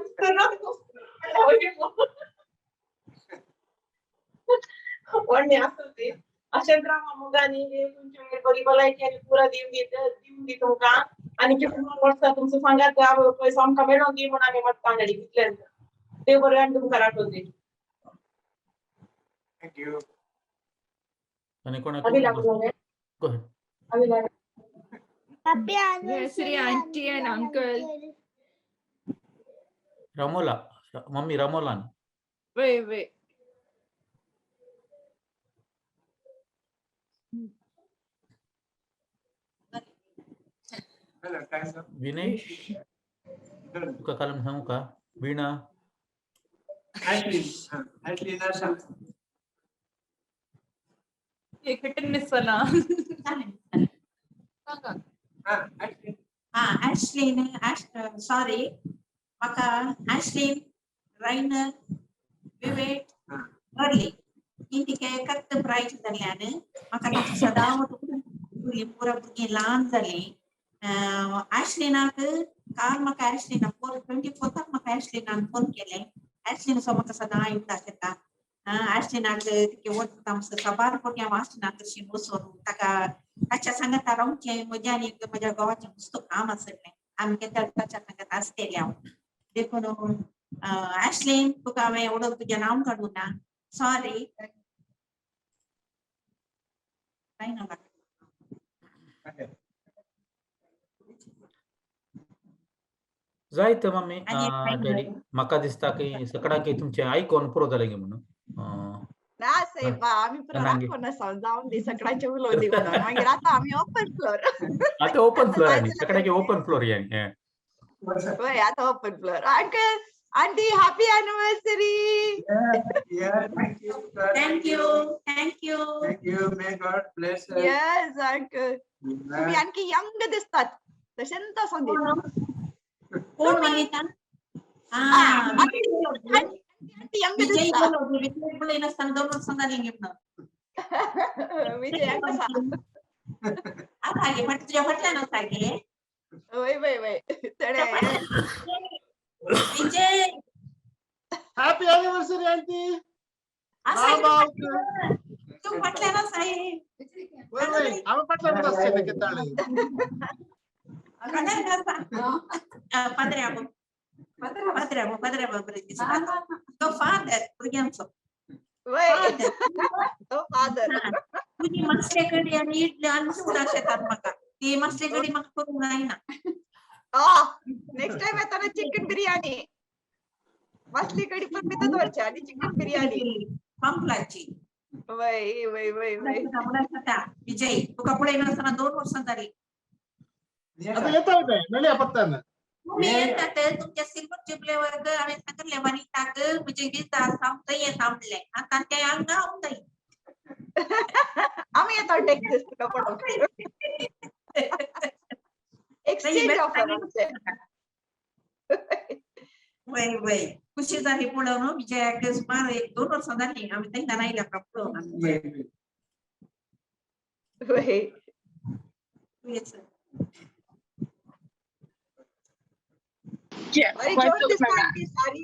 व्हडले आसूं ती अशेंच रावा मोगानी तुमचे बरी भलायकी आनी पुरा दिवन दी तुमकां आनी कितून वर्सां तुमचो सांगात पयसो आमकां मेळोन दी म्हूण आमी मागता डॅडी कितलेंच देव बरें आनी तुमकां राखून दी. थँक्यू. आणि कोणाक अभी लागलो गो अहेड. अभी लागलो Happy anniversary, auntie and uncle. Ramola mummy रमोलान Wait. Hello, time up. Vinay तुका काल सांगू का वीणा Ashley ना सांग. Ekatan missala. Ashlyn, sorry, म्हाका Ashlyn, Rainer, Vivek, Early इंटिके कत्त प्राइज जाल्यान म्हाका ताची सदां पुरा भुरगीं ल्हान जालीं. Ashlyनाक काल म्हाका Ashlyना 24th म्हाका Ashlyनान फोन केले. Ashlyn सो म्हाका सदां उदास येता. Ashlyनाक तिके वता आमचो सबार कोटी हांव Ashlyनाक तशी बसोन ताका ताच्या सांगात रावचें म्हजें आनी म्हज्या घोवाचें मस्त काम आसलें आमी केन्ना ताच्या सांगात आसतेली हांव देखून Ashlyn तुका हांवें एवढो तुजें नांव काडूं ना सॉरी. जायत मम्मी डॅडी म्हाका दिसता की सकाळां की तुमचे आयकोन पुरो जालें गे म्हणून ना साहेब आम्ही पुरा राखून आसात जाऊन दी सकाळचे उलोवली म्हणून मागीर आता आम्ही ओपन फ्लोर आता ओपन फ्लोर आणि सकाळी की ओपन फ्लोर यानी होय आता open floor uncle aunty happy anniversary. Thank you. May God bless you. Yes, uncle तुम्ही आणखी यंग दिसतात तशें तसं कोण वनिता यंग विजय दिसतात बोलो विजय बोले नसताना 2 वर्सां जालीं घेवन विजय कसा आता गे पण तुझ्या फाटल्यान आसा गे वय तडे विजय हॅपी एनिव्हर्सरी आंटी. तू फाटल्यान आसा वय आम्ही पटलं असते केताळे पदऱ्या तो फादर भुरग्यांचो फादर तुझी मास्टर कडी आनी इडली आनी उडास येतात म्हाका ती मास्टर कडी म्हाका करूंक जायना नेक्स्ट टाइम येताना चिकन बिर्याणी वाचली कडी पण मी तोडचे आणि चिकन बिर्याणी पांपलाची वय वय वय वय विजय तुका पुढे नसताना 2 वर्ष झाली आता येतोय काय नाही पत्ताना तुम्ही येतात तुमच्या सिल्वर जुबलेवर आम्ही सांगितले म्हणे टाक म्हणजे गीता सांगता येत थांबले आता ते अंग होतंय आम्ही येतो टेक्सास तुका पडो एक्सचेंज ऑफर आमचे वय वय खुशी झाली पुढं ना विजयाकडे सुमार 1-2 वर्ष झाली आम्ही त्यांना नाही लागला पुढं वय अरे जोर दिसता ती सारी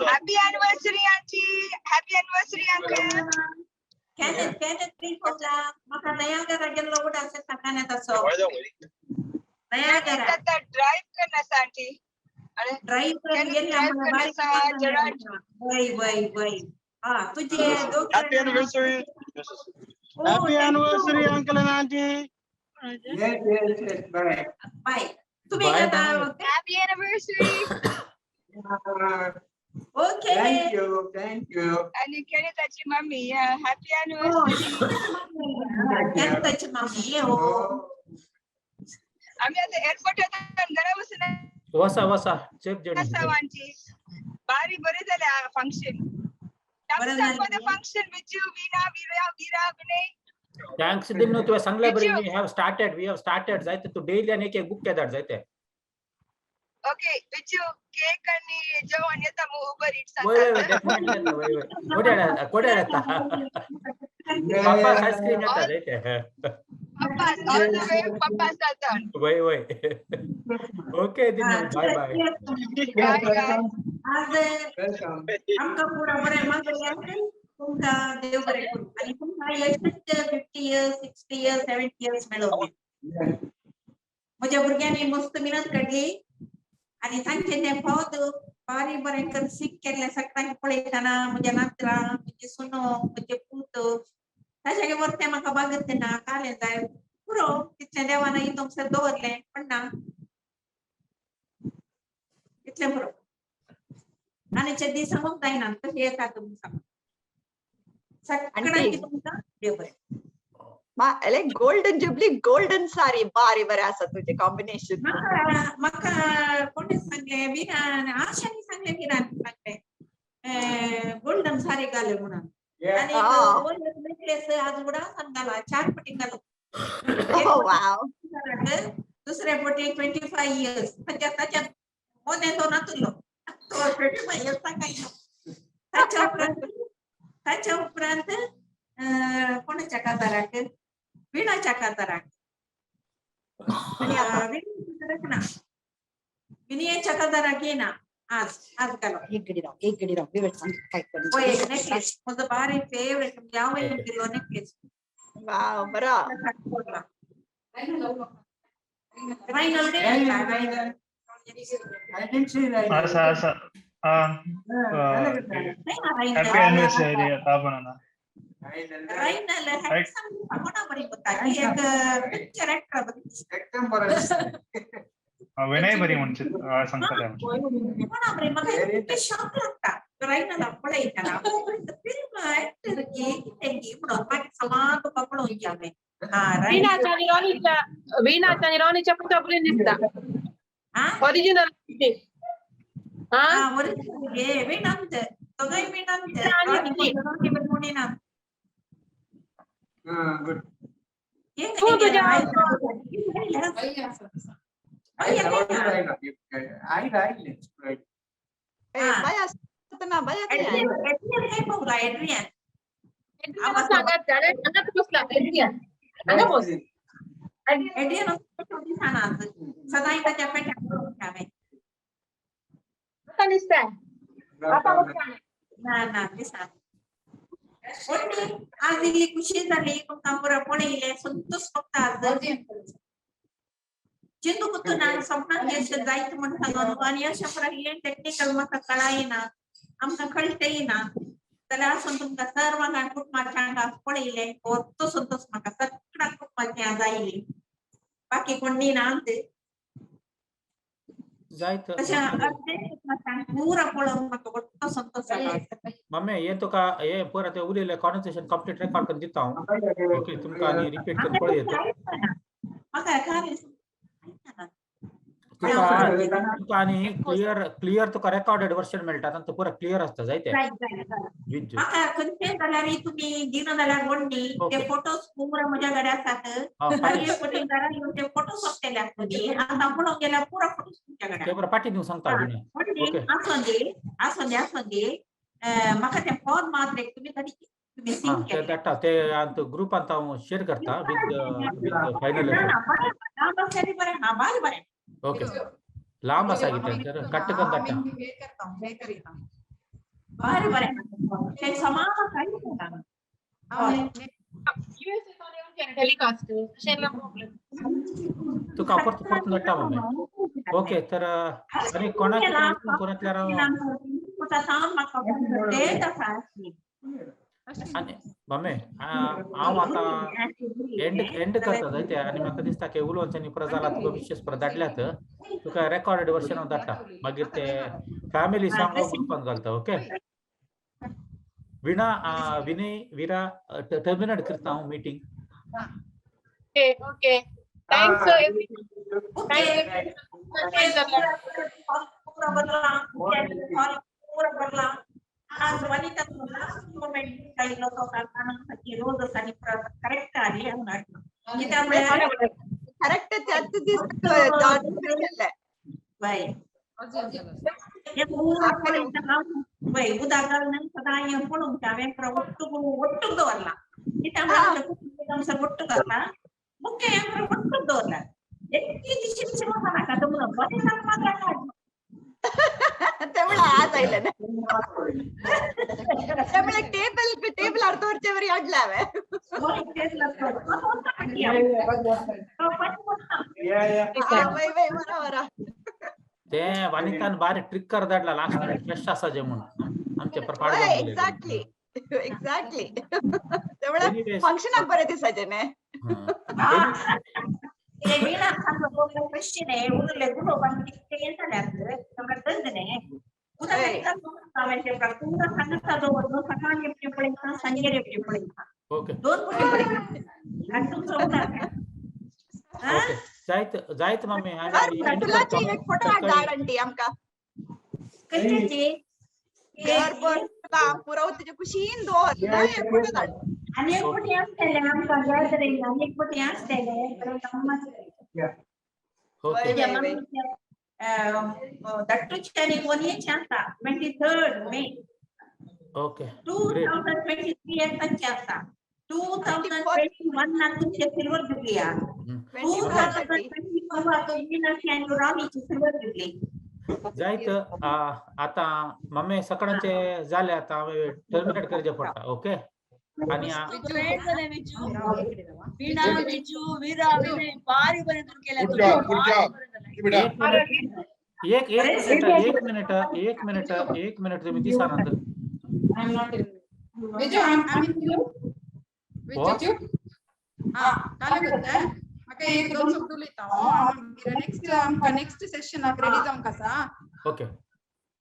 हॅपी अॅनिव्हर्सरी आजी happy anniversary uncle Kenneth please hola maka naya gara gello udah setakan eta so naya gara drive करण्यासाठी अरे ड्राइव करण्याचा जरा वय वय वय हा तुझे happy anniversary happy anniversary uncle and aunty yes bye तुम्ही Bye, आता bye. Happy anniversary okay thank you आणि केनिताची मम्मी हॅपी अॅनिव्हर्सरी Kennethची मम्मी हो आम्ही आता एअरपोर्ट घरा बसून वसा चेक जेडी आजी बारी बरे झाले फंक्शन फंक्शन विच यू वीरा गुणे थँक्स दिनो तुला सांगल्या बरी वी हॅव स्टार्टेड जायते तू डेली आणि एक बुक केदार जायते ओके विच यू केक आणि जेवण येता मग उबर इट्स वय डेफिनेटली येता वय कोड्या पापा आईस्क्रीम येता जायते पप्पा ऑल द वे पप्पा जातात वय ओके दिनो बाय आज आमका पुरा बरे मग तुमका देव बरे करू आणि तुमका यशस्वी 50 इयर्स 60 इयर्स 70 इयर्स मिळवले माझ्या भुरग्याने मस्त मेहनत काढली आणि सांगते ते बहुत बारी बरे कर शिक केले सकाळी पळयताना म्हणजे नात्रा म्हणजे सुनो म्हणजे पूत त्याच्या वरते म्हाका बघत ना काले जाय पुरो तिच्या देवाना इथून सर दवरले पण ना इतले पुरो आणि चड्डी समोर जाईना कशी येतात तुमचा सगळ्यांची तुमचा देव बरे अरे गोल्डन जुबली गोल्डन सारी बारी बरे असं तुझे कॉम्बिनेशन मका कोणी सांगले बिना आशाने सांगले बिना सांगले गोल्डन सारी घाले म्हणून आणि नेकलेस आज उडा सांगाला 4 पटी घालू दुसऱ्या पटी 25 इयर्स त्याच्यात मोने तो ना तुलो तो 25 इयर्स सांगायचं त्याच्या उपरांत कोणाच्या काताराक विणाच्या काताराक विनयाच्या काताराक येना आज काल एक गडी राव वेळ सांग काय करू नेकलेस माझं बारी फेवरेट ಯಾವ किलो नेकलेस वाव बरा रायनल डे I didn't see that. Happy anniversary Tabana. रायनल हॅन्डसम कोणा बरी होता की एक पिक्चर ऍक्टर एकदम बरं विनय बरी म्हणते सांगता कोणा बरी मला ते शॉक लागता रायनल पळयताना फिल्म ऍक्टर की तेंगी म्हणून बाकी समान पकडून घ्यावे वीणाच्या आणि राणीच्या पटापरी दिसता ओरिजिनल ओरिजिनल हे वीणांत तो काही वीणांत कोणी ना good I right बाया ना बाया एड्रियन सदाई त्याच्या पेट्या आज इल्ली खुशी झाली तुमका पळयले संतोष फक्त आज चिंतू कुतून स्वप्नात जायचं म्हणून आणि अशा प्रकारे टेक्निकल म्हाका कळायना आमकां कळटली ना जाल्यार आसून तुमकां सर्वांगान कुटुंबाच्या हांगा पळयलें तो संतोष म्हाका सगळ्या कुटुंबाचें जायली बाकी कोण दिना जायत तशें अर्धे कुटुंबाच्या पुरा पळोवन म्हाका व्हडलो संतोष जालो मम्मी हे तुका हे परत उरलेले कॉन्वर्सेशन कंप्लीट रेकॉर्ड करून दिता हांव ओके तुमकां आनी रिपीट करून पळय येतो म्हाका काय तुका आनी क्लियर तुका रेकॉर्डेड वर्जन मेळटा तो पुरो क्लियर आसता जायते म्हाका खंयचें जाल्यार तुमी दिना जाल्यार व्हडली ते फोटोज पुरा म्हज्या कडेन आसात आनी एक फावटी घरा येवन ते फोटो सोंपलेले आसतली आतां पळोवंक गेल्यार पुरो फोटोज तुमच्या कडेन ते बरं पाठी दिवं सांगता व्हडली आसूं दे म्हाका ते फॉर्म मात्र एक तुमी तुमी सिंक ते धाडटा ते ग्रुपांत हांव शेअर करता विथ फायनल बरें ओके लांब आसा कितें कट करून धाडटा बरें बरें ते समान तुका परतून धाडटा मम्मी ओके तर आनी कोणाक कोणातल्यार आनी मम्मी हांव आतां एंड करता जायते आनी म्हाका दिसता की उलोवच्यांनी पुरो जाला तुका विशेष पुरो धाडल्यात तुका रेकॉर्डेड वर्जन हांव धाडटा मागीर ते फॅमिली सॉंग ग्रुपांत घालता ओके विनय विरा टर्मिनेट करता हांव मिटींग ओके थँक्स आज वनिता रोज आनी करेक्ट आली करेक्ट उदक घालून सदां हें पळोवंक हांवें ಒಟ್ಟು दवरला ಒಟ್ಟು घालता मुख्य हें ಒಟ್ಟು दवरला इतकी दिशी नाका त्यामुळे आज आयलं ना त्यामुळे टेबल अर्धवरच्यावर अडलावे ते वानितान बारी ट्रिक कर धाडला लास्ट मिनिट फ्रेश आसा जे म्हणून आमचे प्रपाड एक्झॅक्टली त्यामुळे फंक्शनाक बरें दिसाचे न्ही क्वेश्चन उरले उलोवपाक कितें जाल्यार म्हाका दंदने सकाळी एपटी पळयता सांजेर एपटी पळयता ओके दोन फावटी पळयता आनी तुमचो जायत मम्मी तुलाची एक फोटो धाड आंटी आमकां कशेची पुरो तुजे कुशीन दवर फोटो धाड आनी एक फावटी आसतले आमकां गॅदरींग आनी एक फावटी आसतले दट्टूचे आनी वनयेचे आसा 23rd मे ओके 2023 एकटांचे आसा 2021 ना तुमचे सिल्वर जुबली आहा 2024 आनी राणीची सिल्वर जुबली जायत आता मम्मी सकाळचे जाले आता हांवें टर्मिनेट करचे पडटा ओके आणि एक मिनिट तुम्ही दिसानंद नेक्स्ट सेशनाक रेडी जावंक आसा ओके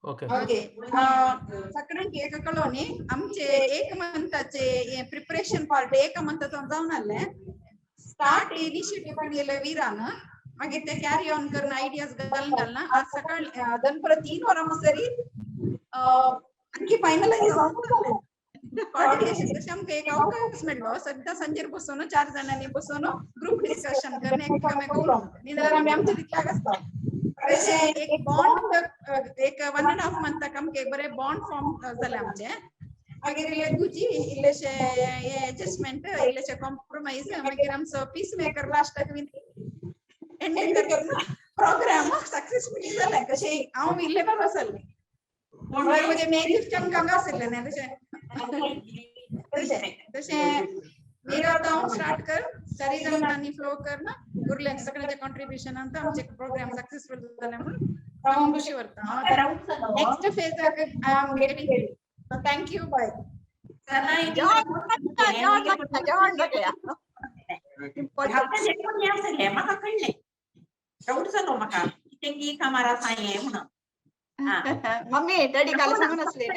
ओके सगळ्यांक एक कळोनी आमचे एक मंथाचे प्रिपरेशन पार्ट एक मंथाचो जावन आले स्टार्ट इनिशिएटिव्ह आनिले वीरान मागीर ते कॅरी ऑन करून आयडियाज घालना आज सकाळी दनपरा 3 वरां मसरी आणखी फायनलाइज जावन कोऑर्डिनेशन तशें आमकां एक अवकाश मेळ्ळो सद्दां सांजेर बसून 4 जाणांनी बसून ग्रुप डिस्कशन करून एकामेक उलोवंक न्ही जाल्यार आमी आमचे तितल्याक आसता तशें एक बॉन्ड एक 1.5 मंथाक आमकां एक बरें बॉन्ड फॉर्म जालें आमचें मागीर इल्लेशें इल्लेशें एडजस्टमेंट इल्लेशें कॉम्प्रोमाइज मागीर आमचो पीस मेकर लास्टाक बीन एंडिंग करून प्रोग्राम सक्सेसफुली जालें कशें हांव इल्लें बरो आसलें म्हणजे मेरीफ आमकां आसलें न्ही तशें मीरा आतां स्टार्ट कर सारी जाणांनी फ्लो कर ना उरलें सगळ्यांचे कॉन्ट्रिब्युशन आमचें प्रोग्राम सक्सेसफुल जालें म्हणून From Bushivarta. Next phase I am getting ready. So thank you. Bye. म्हाका कळले डाऊट जालो म्हाका कितें की मारा सांगे म्हणून मम्मी डॅडी काल सांगून असले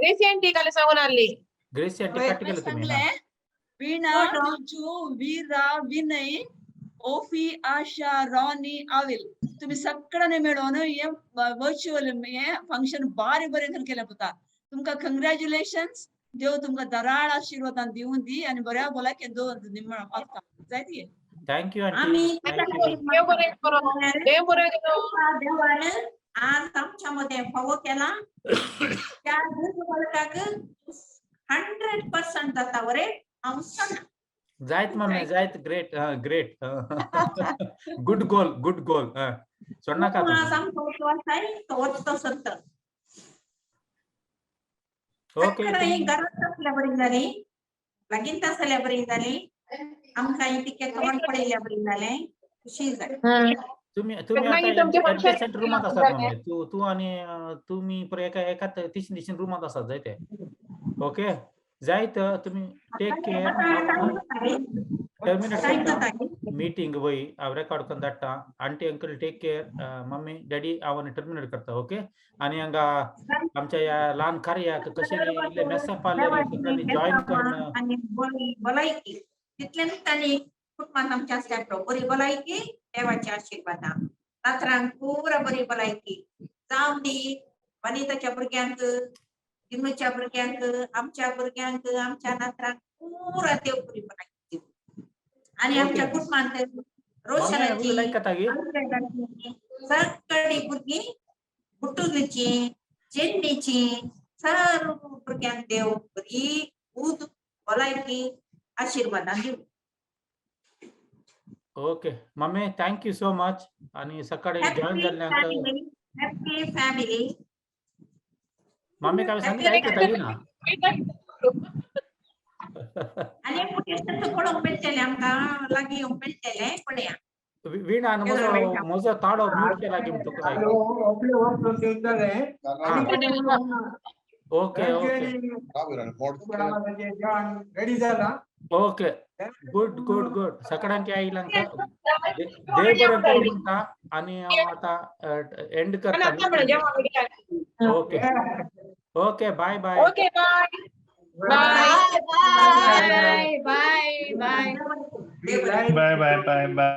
रिसेंटली काल सांगून आली ग्रेसी आंटी काय केलं तुम्ही सांगले वीणा बिजू वीरा विनय ओफी आशा रॉनी आविल तुम्ही सगळ्यांनी मिळून हे वर्च्युअल हे फंक्शन बारी बरें केलें पता तुमकां कंग्रॅच्युलेशन्स देव तुमकां दराळ आशिर्वादान दिवून दी आणि बऱ्या बोलाक दोन निमण मागता जायती थँक्यू आम्ही आंटी देवान आज आमच्यामध्ये फावो केला त्या वर्गाक 100% जाता बरे हांव सांगना जायत मम्मी जायत ग्रेट ग्रेट गुड गोल सोडना का आज आमचो विश्वास आहे तो वचतो सत्तर ओके घरात असल्या बरी जाली लगीन आसल्या बरी जाली आमकां तिके तोंड पडयल्या बरी जाले खुशी जाली तुम्ही आता एडजस्टमेंट रूमात असतात मम्मी तू आणि तुम्ही एकाच दिशेन रूमात असतात जायते ओके जायत तुम्ही टेक केअर टर्मिनेट मीटिंग वय हांव रेकॉर्ड करून धाडटा aunty uncle take care mummy daddy हांव टर्मिनेट करता ओके आणि हांगा आमच्या या ल्हान कार्याक कशें इल्ले मेसेज पावले जॉईन करणं आणि भलायकी तितल्यान ताणी कुटुंबात आमच्या आसल्या बरी भलायकी देवाच्या आशिर्वादान नात्रांक पुरा बरी भलायकी जावं दी वनिताच्या भुरग्यांक दिनूच्या भुरग्यांक आमच्या भुरग्यांक आमच्या नात्रांक पुरा देव बरी भलायकी आणि आमच्या कुटुंबांत रोशनाची सगळी भुरगीं बुटुलीची चेन्नीची सर्व भुरग्यांक देव बरी उद भलायकी आशिर्वादान दिवं okay mummy thank you so much आणि सकाळी जॉईन झाल्यानंतर हॅपी फॅमिली मम्मी काय सांगितलं ऐकत ना आणि मुकेशचं कोण उपेटले आमकां लागीं येवं पेटले पळया वीणा म्हजो ताडो म्यूट केला की तुका ओके रेडी जाला ओके गुड सगळ्यांक आयलांक देव बरें करूं म्हणटा आणि आता एंड करता okay bye bye okay bye Bye. Bye. Bye. Bye bye bye bye